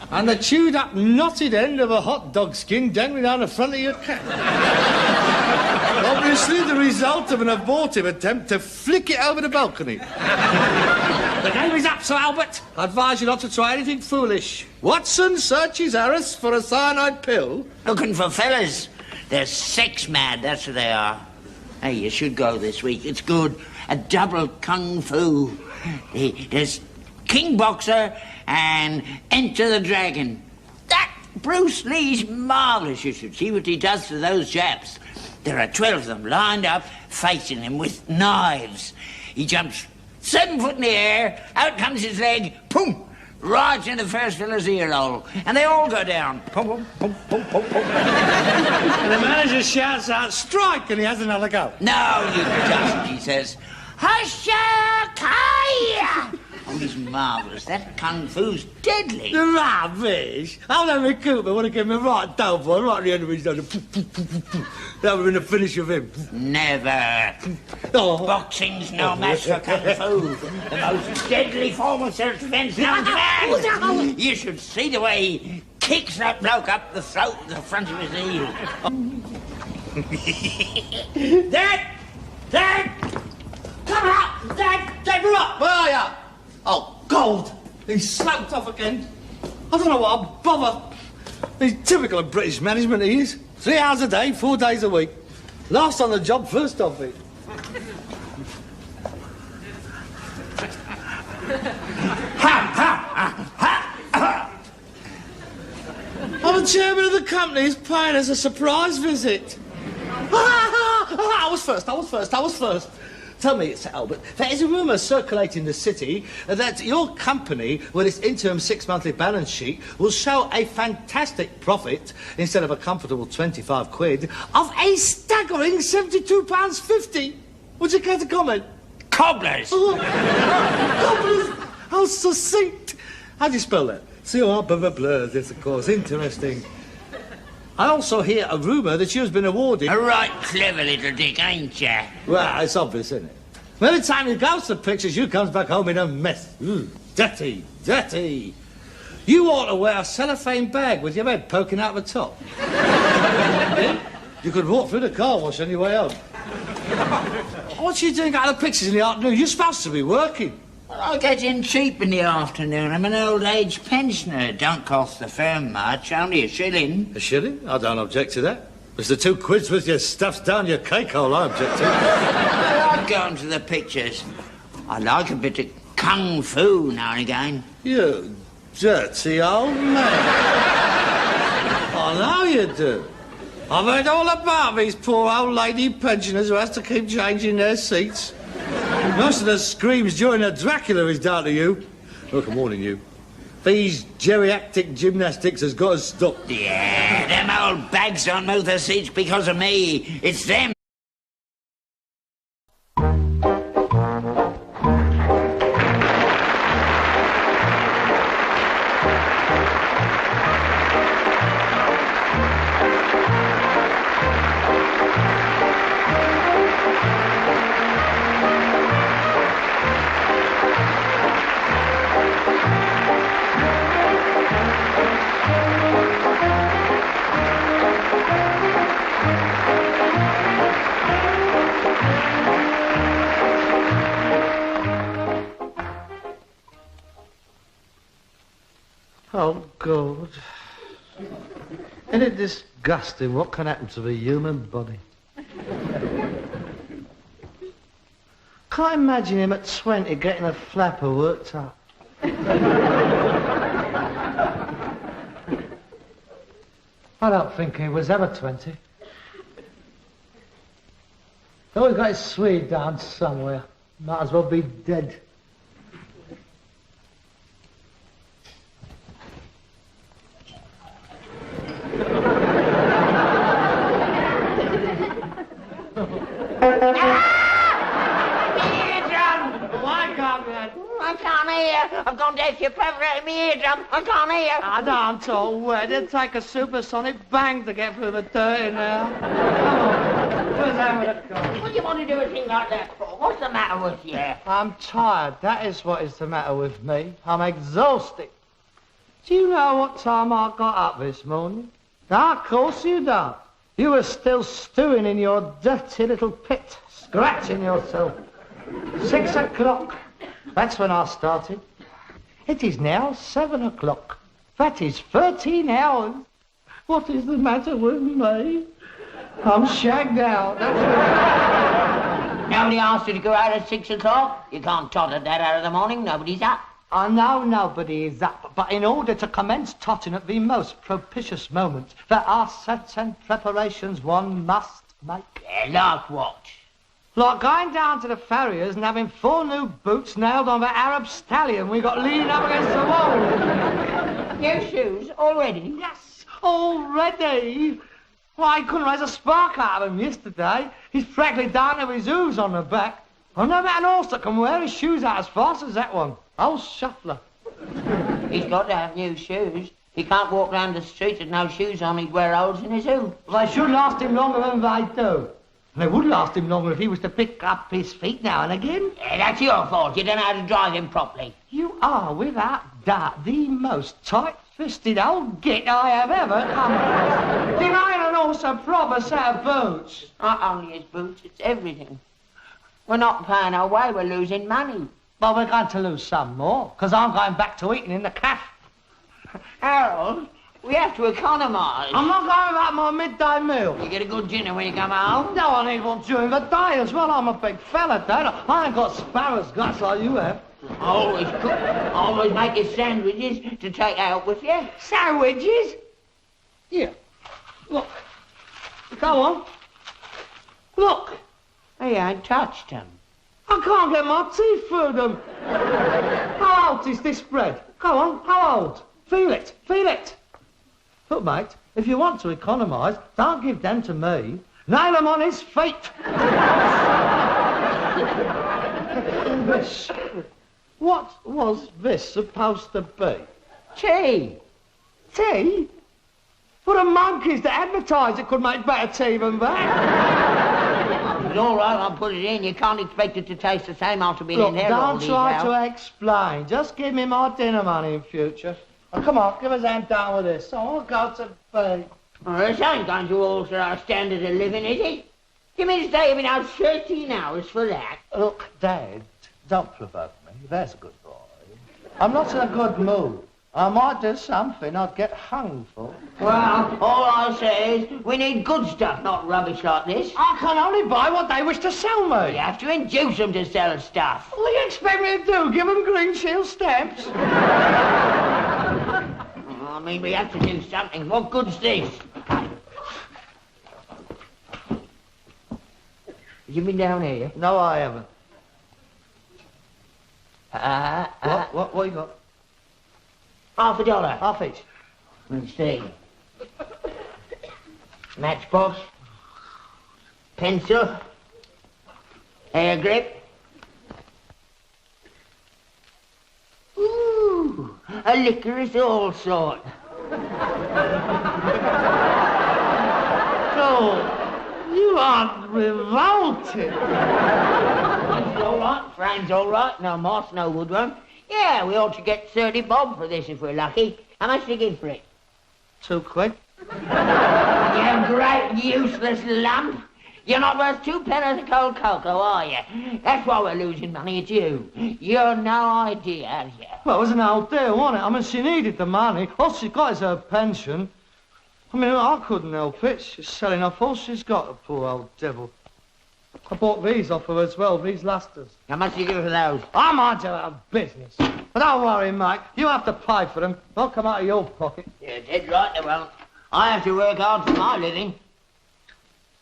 and the chewed up knotted end of a hot dog skin dangling down the front of your cap. Obviously the result of an abortive attempt to flick it over the balcony. The game is up, Sir Albert. I advise you not to try anything foolish. Watson searches Harris for a cyanide pill. Looking for fellas. They're sex mad, that's what they are. Hey, you should go this week. It's good. A double kung fu. There's King Boxer and Enter the Dragon. That Bruce Lee's marvellous. You should see what he does to those Japs. There are 12 of them lined up, facing him with knives. He jumps 7 foot in the air, out comes his leg, boom, right in the first fella's ear hole. And they all go down. Pum, pum, pum, pum, pum, pum. And the manager shouts out, strike, and he has another go. No, you doesn't, he says. Hush-ya-kaya! Oh, he's marvellous. That kung fu's deadly. The rubbish! Old Henry Cooper would have given me a right downfall right at the end of his nose. That would have been the finish of him. Never. Oh. Boxing's no match for kung fu. The most deadly form of self-defense known to man. You should see the way he kicks that bloke up the throat with the front of his heel. Dad! Come out! Dad, we're up! Where are you? Oh, gold! He's sloped off again. I don't know what a bother. He's typical of British management, he is. 3 hours a day, 4 days a week. Last on the job, first off it. I'm the chairman of the company. He's paying us a surprise visit. I was first. Tell me, Sir Albert, there is a rumour circulating the city that your company, with its interim 6-monthly balance sheet, will show a fantastic profit, instead of a comfortable 25 quid, of a staggering £72.50. Would you care to comment? Cobblers! Cobblers! How succinct! How do you spell that? C-O-R-B-B-Blur, yes, of course. Interesting. I also hear a rumour that you've been awarded... A right clever little dick, ain't you? Well, it's obvious, isn't it? Every time he goes to pictures, you comes back home in a mess. Dirty. You ought to wear a cellophane bag with your head poking out the top. You could walk through the car wash on your way home. What are you doing out of the pictures in the afternoon? You're supposed to be working. I get in cheap in the afternoon. I'm an old age pensioner. Don't cost the firm much, only a shilling. A shilling? I don't object to that. It's the 2 quids with your stuffs down your cake hole I object to. I like going to the pictures. I like a bit of kung fu now and again. You dirty old man. I know you do. I've heard all about these poor old lady pensioners who has to keep changing their seats. Most of the screams during a Dracula is down to you. Look, I'm warning you. These geriatric gymnastics has got to stop. Yeah, them old bags don't move their seats because of me. It's them. Oh, God. Isn't it disgusting what can happen to the human body? Can't imagine him at 20 getting a flapper worked up. I don't think he was ever 20. Oh, he got his Swede down somewhere. Might as well be dead. I can't hear. I've gone deaf. You're perforating my eardrum. I can't hear. I don't all wet. It'd take a supersonic bang to get through the dirty now. Come on. Where's that with a car? What do you want to do a thing like that for? What's the matter with you? I'm tired. That is what is the matter with me. I'm exhausted. Do you know what time I got up this morning? Ah, of course you don't. You were still stewing in your dirty little pit, scratching yourself. 6 o'clock. That's when I started. It is now 7 o'clock. That is 13 hours. What is the matter with me? I'm shagged out. Nobody asked you to go out at 6 o'clock. You can't totter that out of the morning. Nobody's up. I know nobody is up, but in order to commence totting at the most propitious moment, there are certain preparations one must make. Yeah, like what? Like going down to the farrier's and having 4 new boots nailed on the Arab stallion we got leaning up against the wall. New shoes already? Yes, already. Why, he couldn't raise a spark out of him yesterday. He's practically down to his hooves on the back. I've never met an horse that can wear his shoes out as fast as that one. Old Shuffler. He's got to have new shoes. He can't walk round the street with no shoes on. He'd wear holes in his hoof. They should last him longer than they do. And they would last him longer if he was to pick up his feet now and again. Yeah, that's your fault. You don't know how to drive him properly. You are, without doubt, the most tight-fisted old git I have ever come across. Denying an horse a proper set of boots. Not only his boots, it's everything. We're not paying our way, we're losing money. But we're going to lose some more, because I'm going back to eating in the cafe. Harold, we have to economise. I'm not going without my midday meal. You get a good dinner when you come home. No, I need one during the day as well. I'm a big fella, Dad. I ain't got sparrow's guts like you have. Always cook. Always make your sandwiches to take out with you. Sandwiches? Here. Look. Go on. Look. He ain't touched them. I can't get my teeth through them. How old is this bread? Go on, how old? Feel it, feel it. Look, mate, if you want to economise, don't give them to me. Nail them on his feet. This. What was this supposed to be? Tea. Tea? For the monkeys that advertise it could make better tea than that. It's all right, I'll put it in. You can't expect it to taste the same after being Look, in there all don't these try hours. to explain. Just give me my dinner money in future. Oh, come on, give us a hand down with this. I'll go to bed. Well, this ain't going to alter our standard of living, is it? You mean to say you've been out 13 hours for that? Look, Dad, don't provoke me. There's a good boy. I'm not in a good mood. I might do something I'd get hung for. Well, all I say is we need good stuff, not rubbish like this. I can only buy what they wish to sell me. You have to induce them to sell stuff. What do you expect me to do? Give them green shield stamps? I mean, we have to do something. What good's this? You been down here? No, I haven't. What you got? $50. Half each. Let's see. Matchbox. Pencil. Hair grip. Ooh, a licorice all sort. So, you aren't revolted. It's all right. Frame's all right. No moss, no woodworm. Yeah, we ought to get 30 bob for this if we're lucky. How much do you give for it? £2. You great useless lump. You're not worth 2 pennies of cold cocoa, are you? That's why we're losing money, it's you. You're no idea, have you? Well, it was an old deal, wasn't it? I mean, she needed the money. All she got is her pension. I mean, I couldn't help it. She's selling off all she's got, the poor old devil. I bought these off her as well, these lusters. How much do you give for those? I might do out of business. But don't worry, Mike. You have to pay for them. They'll come out of your pocket. You're dead right, they won't. I have to work hard for my living.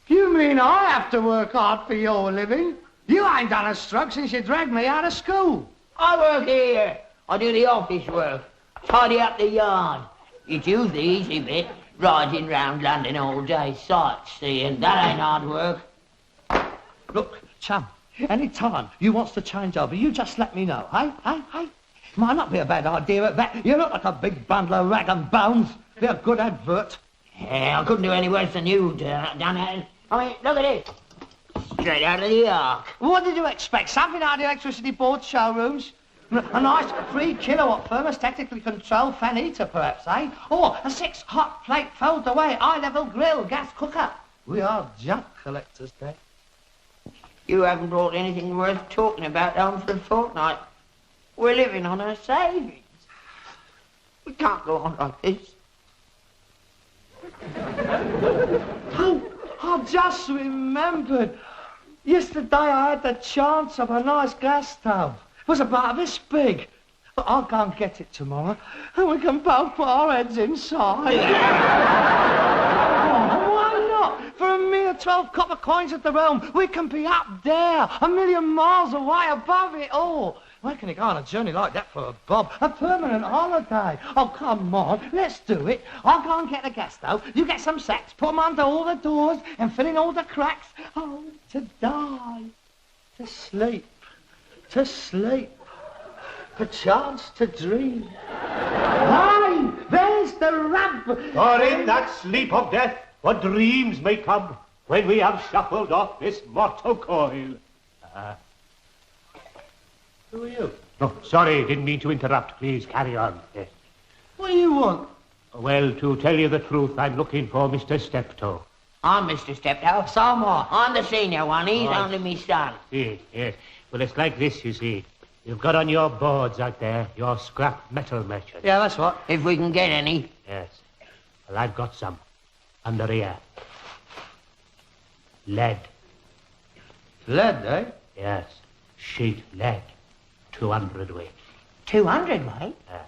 You mean I have to work hard for your living? You ain't done a stroke since you dragged me out of school. I work here. I do the office work. Tidy up the yard. It's you the easy bit. Riding round London all day, sightseeing. That ain't hard work. Look, chum, any time you wants to change over, you just let me know, hey? Might not be a bad idea at that. You look like a big bundle of rag and bones. Be a good advert. Yeah, I couldn't do any worse than you done it. I mean, look at this. Straight out of the ark. What did you expect? Something out of the electricity board showrooms? A nice 3-kilowatt thermostatically controlled fan heater, perhaps, eh? Or a 6-hot plate fold away high-level grill gas cooker. We are junk collectors, Dad. You haven't brought anything worth talking about home for a fortnight. We're living on our savings. We can't go on like this. Oh, I just remembered. Yesterday I had the chance of a nice gas stove. It was about this big. But I'll go and get it tomorrow, and we can both put our heads inside. Oh, why not? For a mere 12 copper coins at the Realm, we can be up there, a million miles away above it all. Where can you go on a journey like that for a bob? A permanent holiday. Oh, come on, let's do it. I'll go and get the gas stove. You get some sacks, put them under all the doors and fill in all the cracks. Oh, to die. To sleep. To sleep. A chance to dream. Aye, there's the rub. For in that sleep of death, what dreams may come when we have shuffled off this mortal coil. Who are you? No, sorry, didn't mean to interrupt. Please, carry on. Yes. What do you want? Well, to tell you the truth, I'm looking for Mr. Steptoe. I'm Mr. Steptoe. So am I. I'm the senior one. He's Right. only me son. Yes, yes. Well, it's like this, you see. You've got on your boards out there your scrap metal merchant. Yeah, that's right. If we can get any. Yes. Well, I've got some. Under here. Lead. Lead, eh? Yes. Sheet lead. 200 weight. 200, mate? Yes.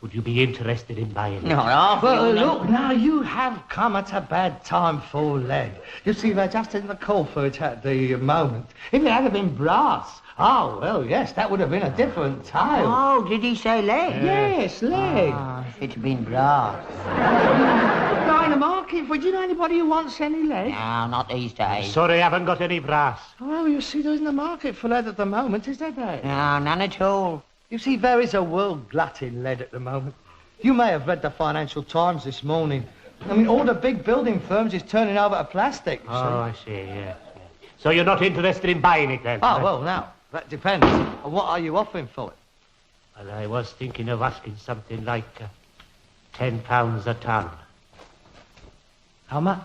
Would you be interested in buying it? Not half. Well, you'll look, now you have come at a bad time for lead. You see, they're just in the call for it at the moment. If it had been brass, oh, well, yes, that would have been a different tale. Oh, did he say lead? Yes, lead. Ah, if it's been brass. Go in the market for. Do you know anybody who wants any lead? No, not these days. Sorry, I haven't got any brass. Well, you see, there's no market for lead at the moment, is there? No, none at all. You see, there is a world glut in lead at the moment. You may have read the Financial Times this morning. I mean, all the big building firms is turning over to plastic. you see. Oh, I see, yes. So you're not interested in buying it then? Oh, well, now, that depends. What are you offering for it? Well, I was thinking of asking something like £10 a ton. How much?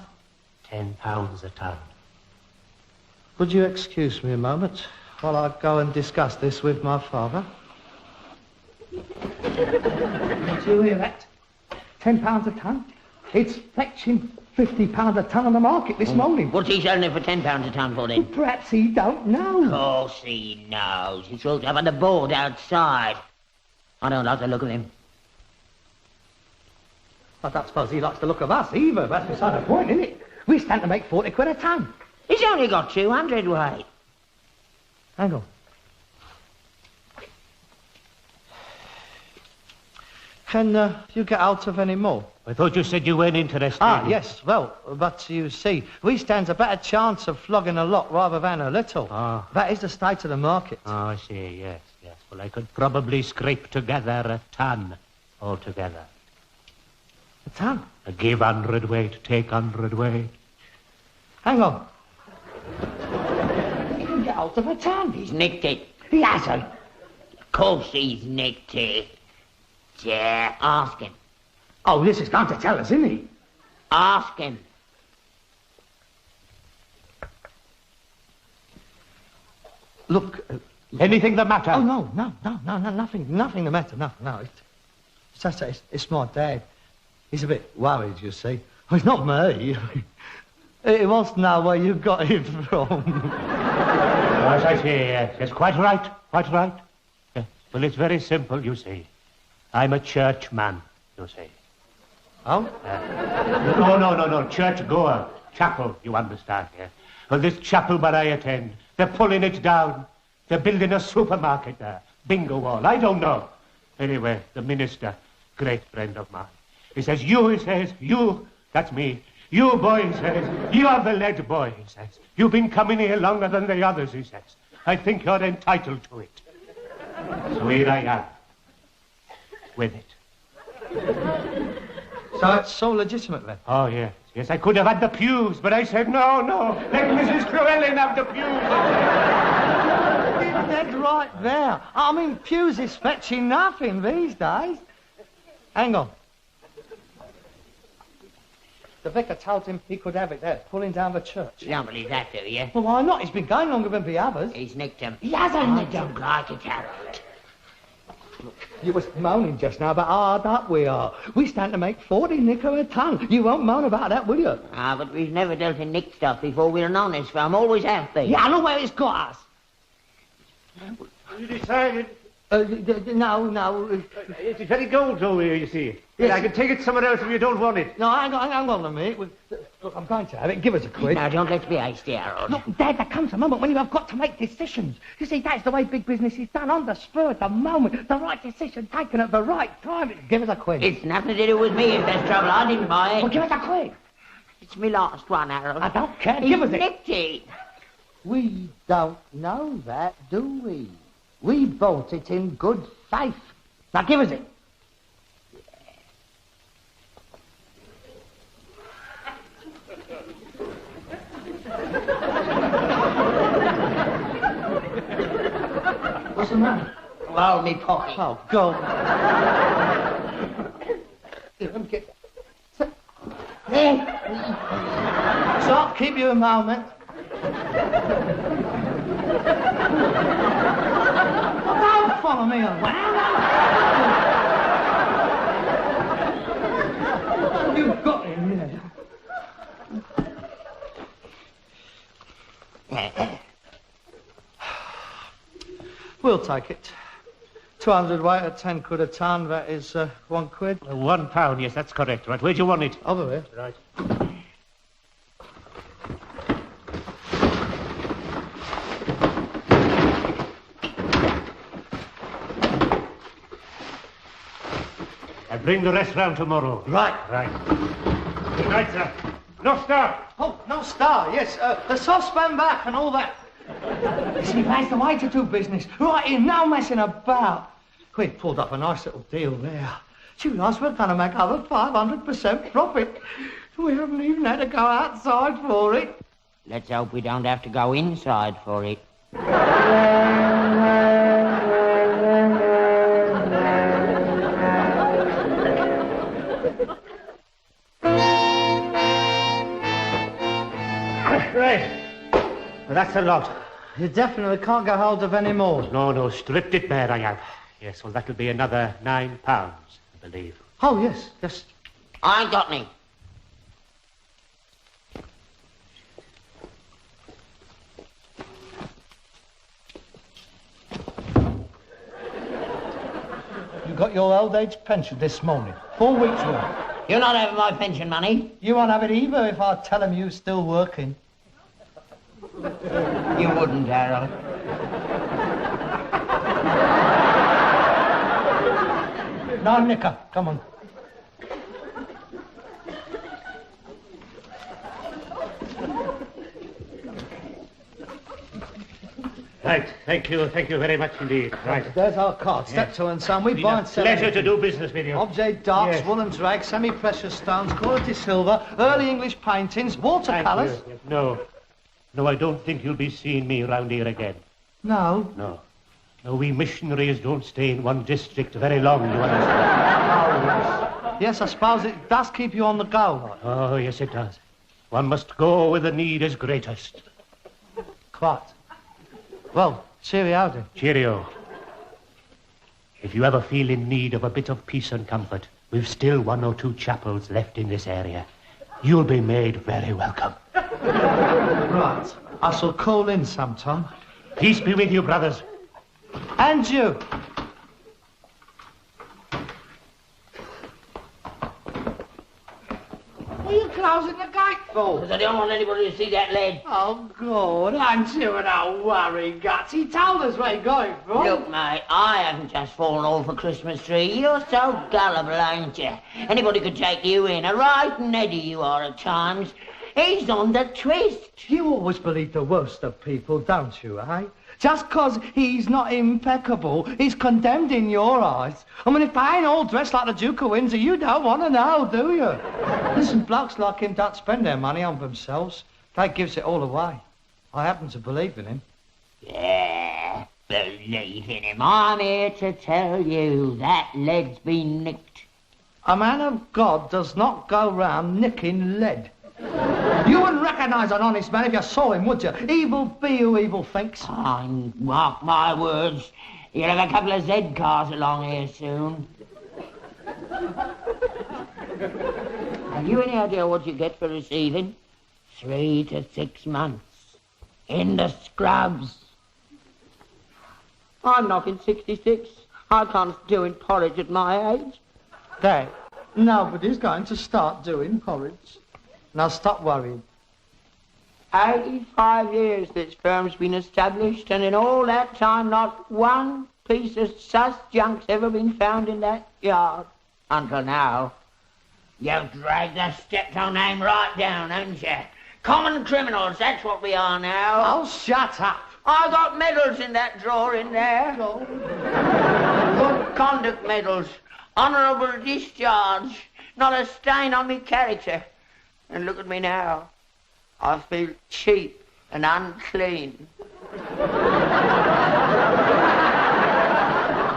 £10 a ton. Would you excuse me a moment while I go and discuss this with my father? Did you hear that? £10 a ton? It's fetching £50 a ton on the market this morning. What's he selling it for £10 a ton for then? Perhaps he don't know. Of course he knows. He's supposed to have on the board outside. I don't like the look of him. I don't suppose he likes the look of us either. That's beside the point, isn't it? We stand to make 40 quid a ton. He's only got 200 weight. Hang on. Can you get out of any more? I thought you said you weren't interested. Ah, yes, well, but you see, we stand a better chance of flogging a lot rather than a little. Ah. That is the state of the market. Oh, I see, yes, yes. Well, I could probably scrape together a ton altogether. A ton? I give 100 weight, take 100 weight. Hang on. He can get out of a ton. He's nicked it. He hasn't. Of course he's nicked it. Yeah, ask him. Oh, this is going to tell us, isn't he? Ask him. Look. Anything the matter? Oh, no, nothing the matter. No. It's just that it's my dad. He's a bit worried, you see. Oh, it's not me. He wants to know where you got it from. Yes, I see, yes. Yes, quite right, quite right. Yes. Well, it's very simple, you see. I'm a churchman, you see. Oh? No, church-goer. Chapel, you understand, yes. Well, this chapel where I attend, they're pulling it down. They're building a supermarket there. Bingo hall, I don't know. Anyway, the minister, great friend of mine. He says, you, that's me. You, boy, he says, you are the lead boy, he says. You've been coming here longer than the others, he says. I think you're entitled to it. So here I am. With it. So it's so legitimate, then? Oh, yes. Yes, I could have had the pews, but I said, no. Let Mrs. Crewellyn have the pews. That's right there. I mean, pews is fetching nothing these days. Hang on. The vicar told him he could have it there, pulling down the church. You don't believe that, do you? Well, why not? He's been going longer than the others. He's nicked him. He hasn't I nicked him. don't like it, Harold. You was moaning just now about how hard up we are. We stand to make 40 nicker a ton. You won't moan about that, will you? Ah, but we've never dealt in nicked stuff before. We're an honest firm. Always have been. Yeah, I know where it's got us. You decided? No. It's very gold over here, you see. Yes. I can take it somewhere else if you don't want it. No, hang on a minute. Look, I'm going to have it. Give us a quid. Now, don't let's be hasty, Harold. Look, Dad, there comes a moment when you have got to make decisions. You see, that's the way big business is done, on the spur at the moment. The right decision taken at the right time. Give us a quid. It's nothing to do with me if there's trouble. I didn't buy it. Well, give us a quid. It's my last one, Harold. I don't care. He's Give us it. nicked it. We don't know that, do we? We bought it in good Safe. Now give us it. What's the matter? Roll me pocket. Oh, God. Here, let me get... There. So I'll keep you a moment. Don't follow me around. You've got him there. We'll take it. 200 weight at 10 quid a ton, that is £1 quid. £1, yes, that's correct. Right, where do you want it? Over here. Right. I'll bring the rest round tomorrow. Right. Right. Good night, sir. No star. Oh, no star, yes. The saucepan back and all that. You see, that's the way to do business. Right in, no messing about. We've pulled up a nice little deal there. Gee, us, we're going to make over 500% profit. We haven't even had to go outside for it. Let's hope we don't have to go inside for it. Right. Well, that's a lot. You definitely can't get hold of any more. No, stripped it bare I have. Yes, well, that'll be another £9, I believe. Oh, yes, yes. I ain't got any. You got your old age pension this morning. 4 weeks' work. You're not having my pension money. You won't have it either if I tell them you're still working. You wouldn't, Harold. No, Nicker, come on. Right, thank you very much indeed. Right. There's our card. Step 2 and son. We Been buy a and sell pleasure anything. to do business with you. Object darks, Yes. woolen rags, semi-precious stones, quality silver, early English paintings, watercolours. Thank you. No, I don't think you'll be seeing me round here again. No. No, we missionaries don't stay in one district very long, you understand? Yes, I suppose it does keep you on the go. Oh, yes, it does. One must go where the need is greatest. Quite. Well, cheerio then. Cheerio. If you ever feel in need of a bit of peace and comfort, we've still 1 or 2 chapels left in this area. You'll be made very welcome. Right. I shall call in sometime. Peace be with you, brothers. And you. What are you closing the gate for? Because I don't want anybody to see that lead. Oh, God, aren't you an old worry guts? He told us where he got it from. Look, mate, I haven't just fallen off a Christmas tree. You're so gullible, ain't you? Anybody could take you in. A right neddy you are at times. He's on the twist. You always believe the worst of people, don't you, eh? Just 'cause he's not impeccable, he's condemned in your eyes. I mean, if they ain't all dressed like the Duke of Windsor, you don't want to know, do you? Listen, blokes like him don't spend their money on themselves. They gives it all away. I happen to believe in him. Yeah, believe in him. I'm here to tell you that lead's been nicked. A man of God does not go round nicking lead. You wouldn't recognise an honest man if you saw him, would you? Evil be who evil thinks. Oh, mark my words. You'll have a couple of Z cars along here soon. Have you any idea what you get for receiving? 3 to 6 months. In the scrubs. I'm knocking 66. I can't do in porridge at my age. Dad, nobody's going to start doing porridge. Now stop worrying. 85 years this firm's been established, and in all that time not one piece of sus junk's ever been found in that yard. Until now. You've dragged the Steptoe name right down, haven't you? Common criminals, that's what we are now. Oh, shut up. I got medals in that drawer in there. Good conduct medals, honourable discharge, not a stain on me character. And look at me now. I feel cheap and unclean.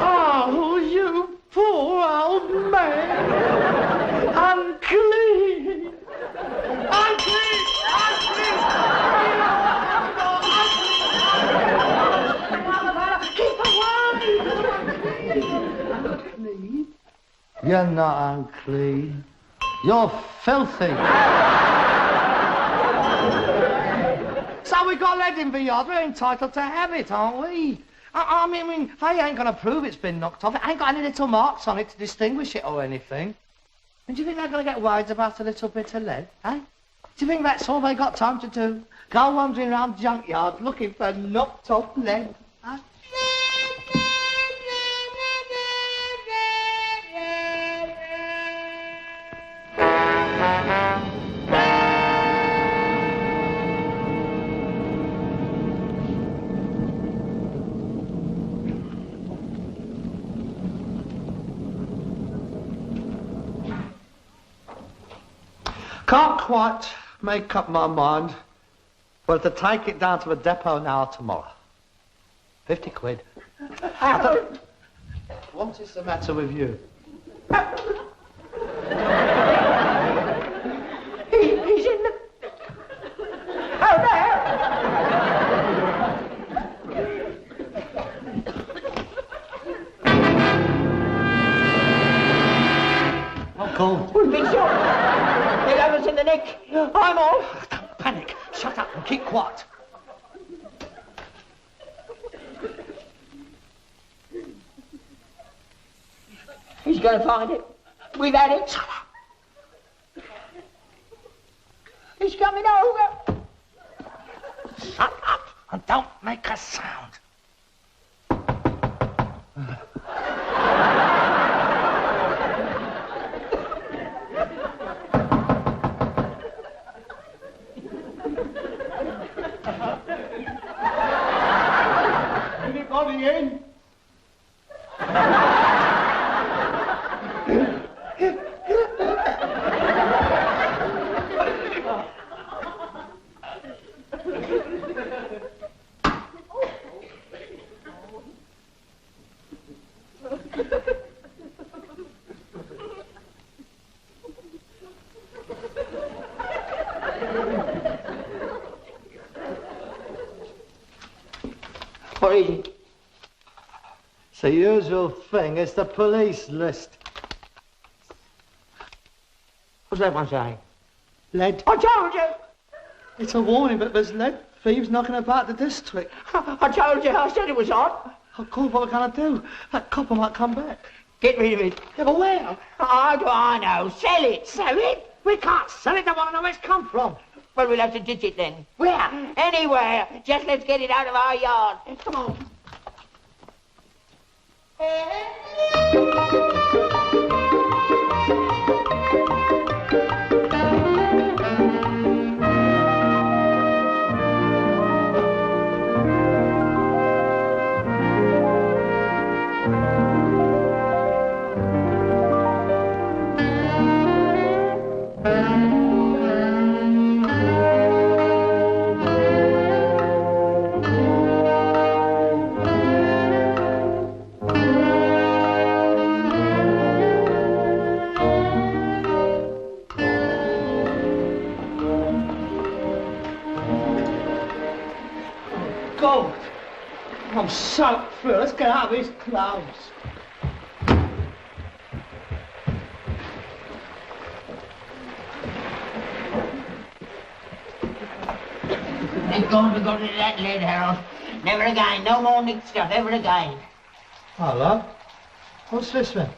Oh, you poor old man. Unclean. Unclean. Unclean. You're not unclean. You're filthy. So we got lead in the yard. We're entitled to have it, aren't we? I mean, they ain't going to prove it's been knocked off. It ain't got any little marks on it to distinguish it or anything. And do you think they're going to get worried about a little bit of lead, eh? Do you think that's all they got time to do? Go wandering around junkyards looking for knocked off lead, eh? Can't quite make up my mind whether to take it down to the depot now or tomorrow. 50 quid. What is the matter with you? He's in the... Oh, there! Oh, God. We've been shot. They have us in the neck. I'm all. Don't panic. Shut up and keep quiet. He's going to find it. We've had it. Shut up. He's coming over. Shut up and don't make a sound. Anybody in? What is it? It's the usual thing. It's the police list. What's that one saying? Lead. I told you. It's a warning, but there's lead thieves knocking about the district. I told you. I said it was on. Oh, God, what are we going to do? That copper might come back. Get rid of it. Yeah, but where? How do I know? Sell it. Sell it? We can't sell it. I want to know where it's come from. Well, we'll have to ditch it then. Where? Anywhere. Just let's get it out of our yard. Come on. God, I'm soaked through. Let's get out of these clothes. Thank God we got rid of that lead, Harold. Never again. No more nicked stuff. Ever again. Hello? What's this then?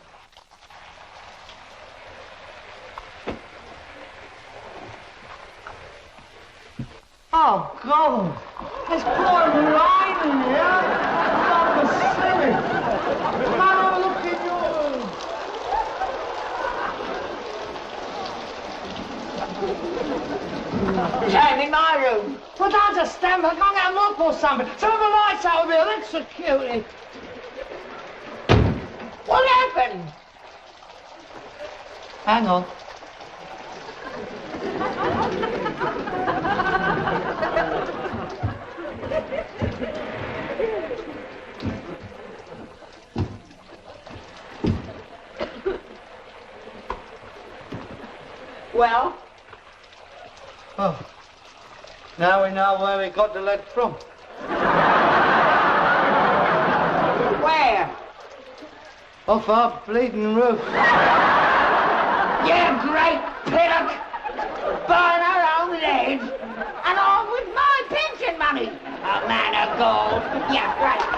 Oh, God! It's pouring rain in here! Not silly! Come on, have a look in your room! Shame in my room. Well, don't just stand there. Go and get a mop or something. Turn the lights out with me. Electrocute it. What happened? Hang on. Well? Oh. Now we know where we got the lead from. Where? Off our bleeding roof. You great pillock! Burn her own lead, and on with my pension money! A man of gold, you great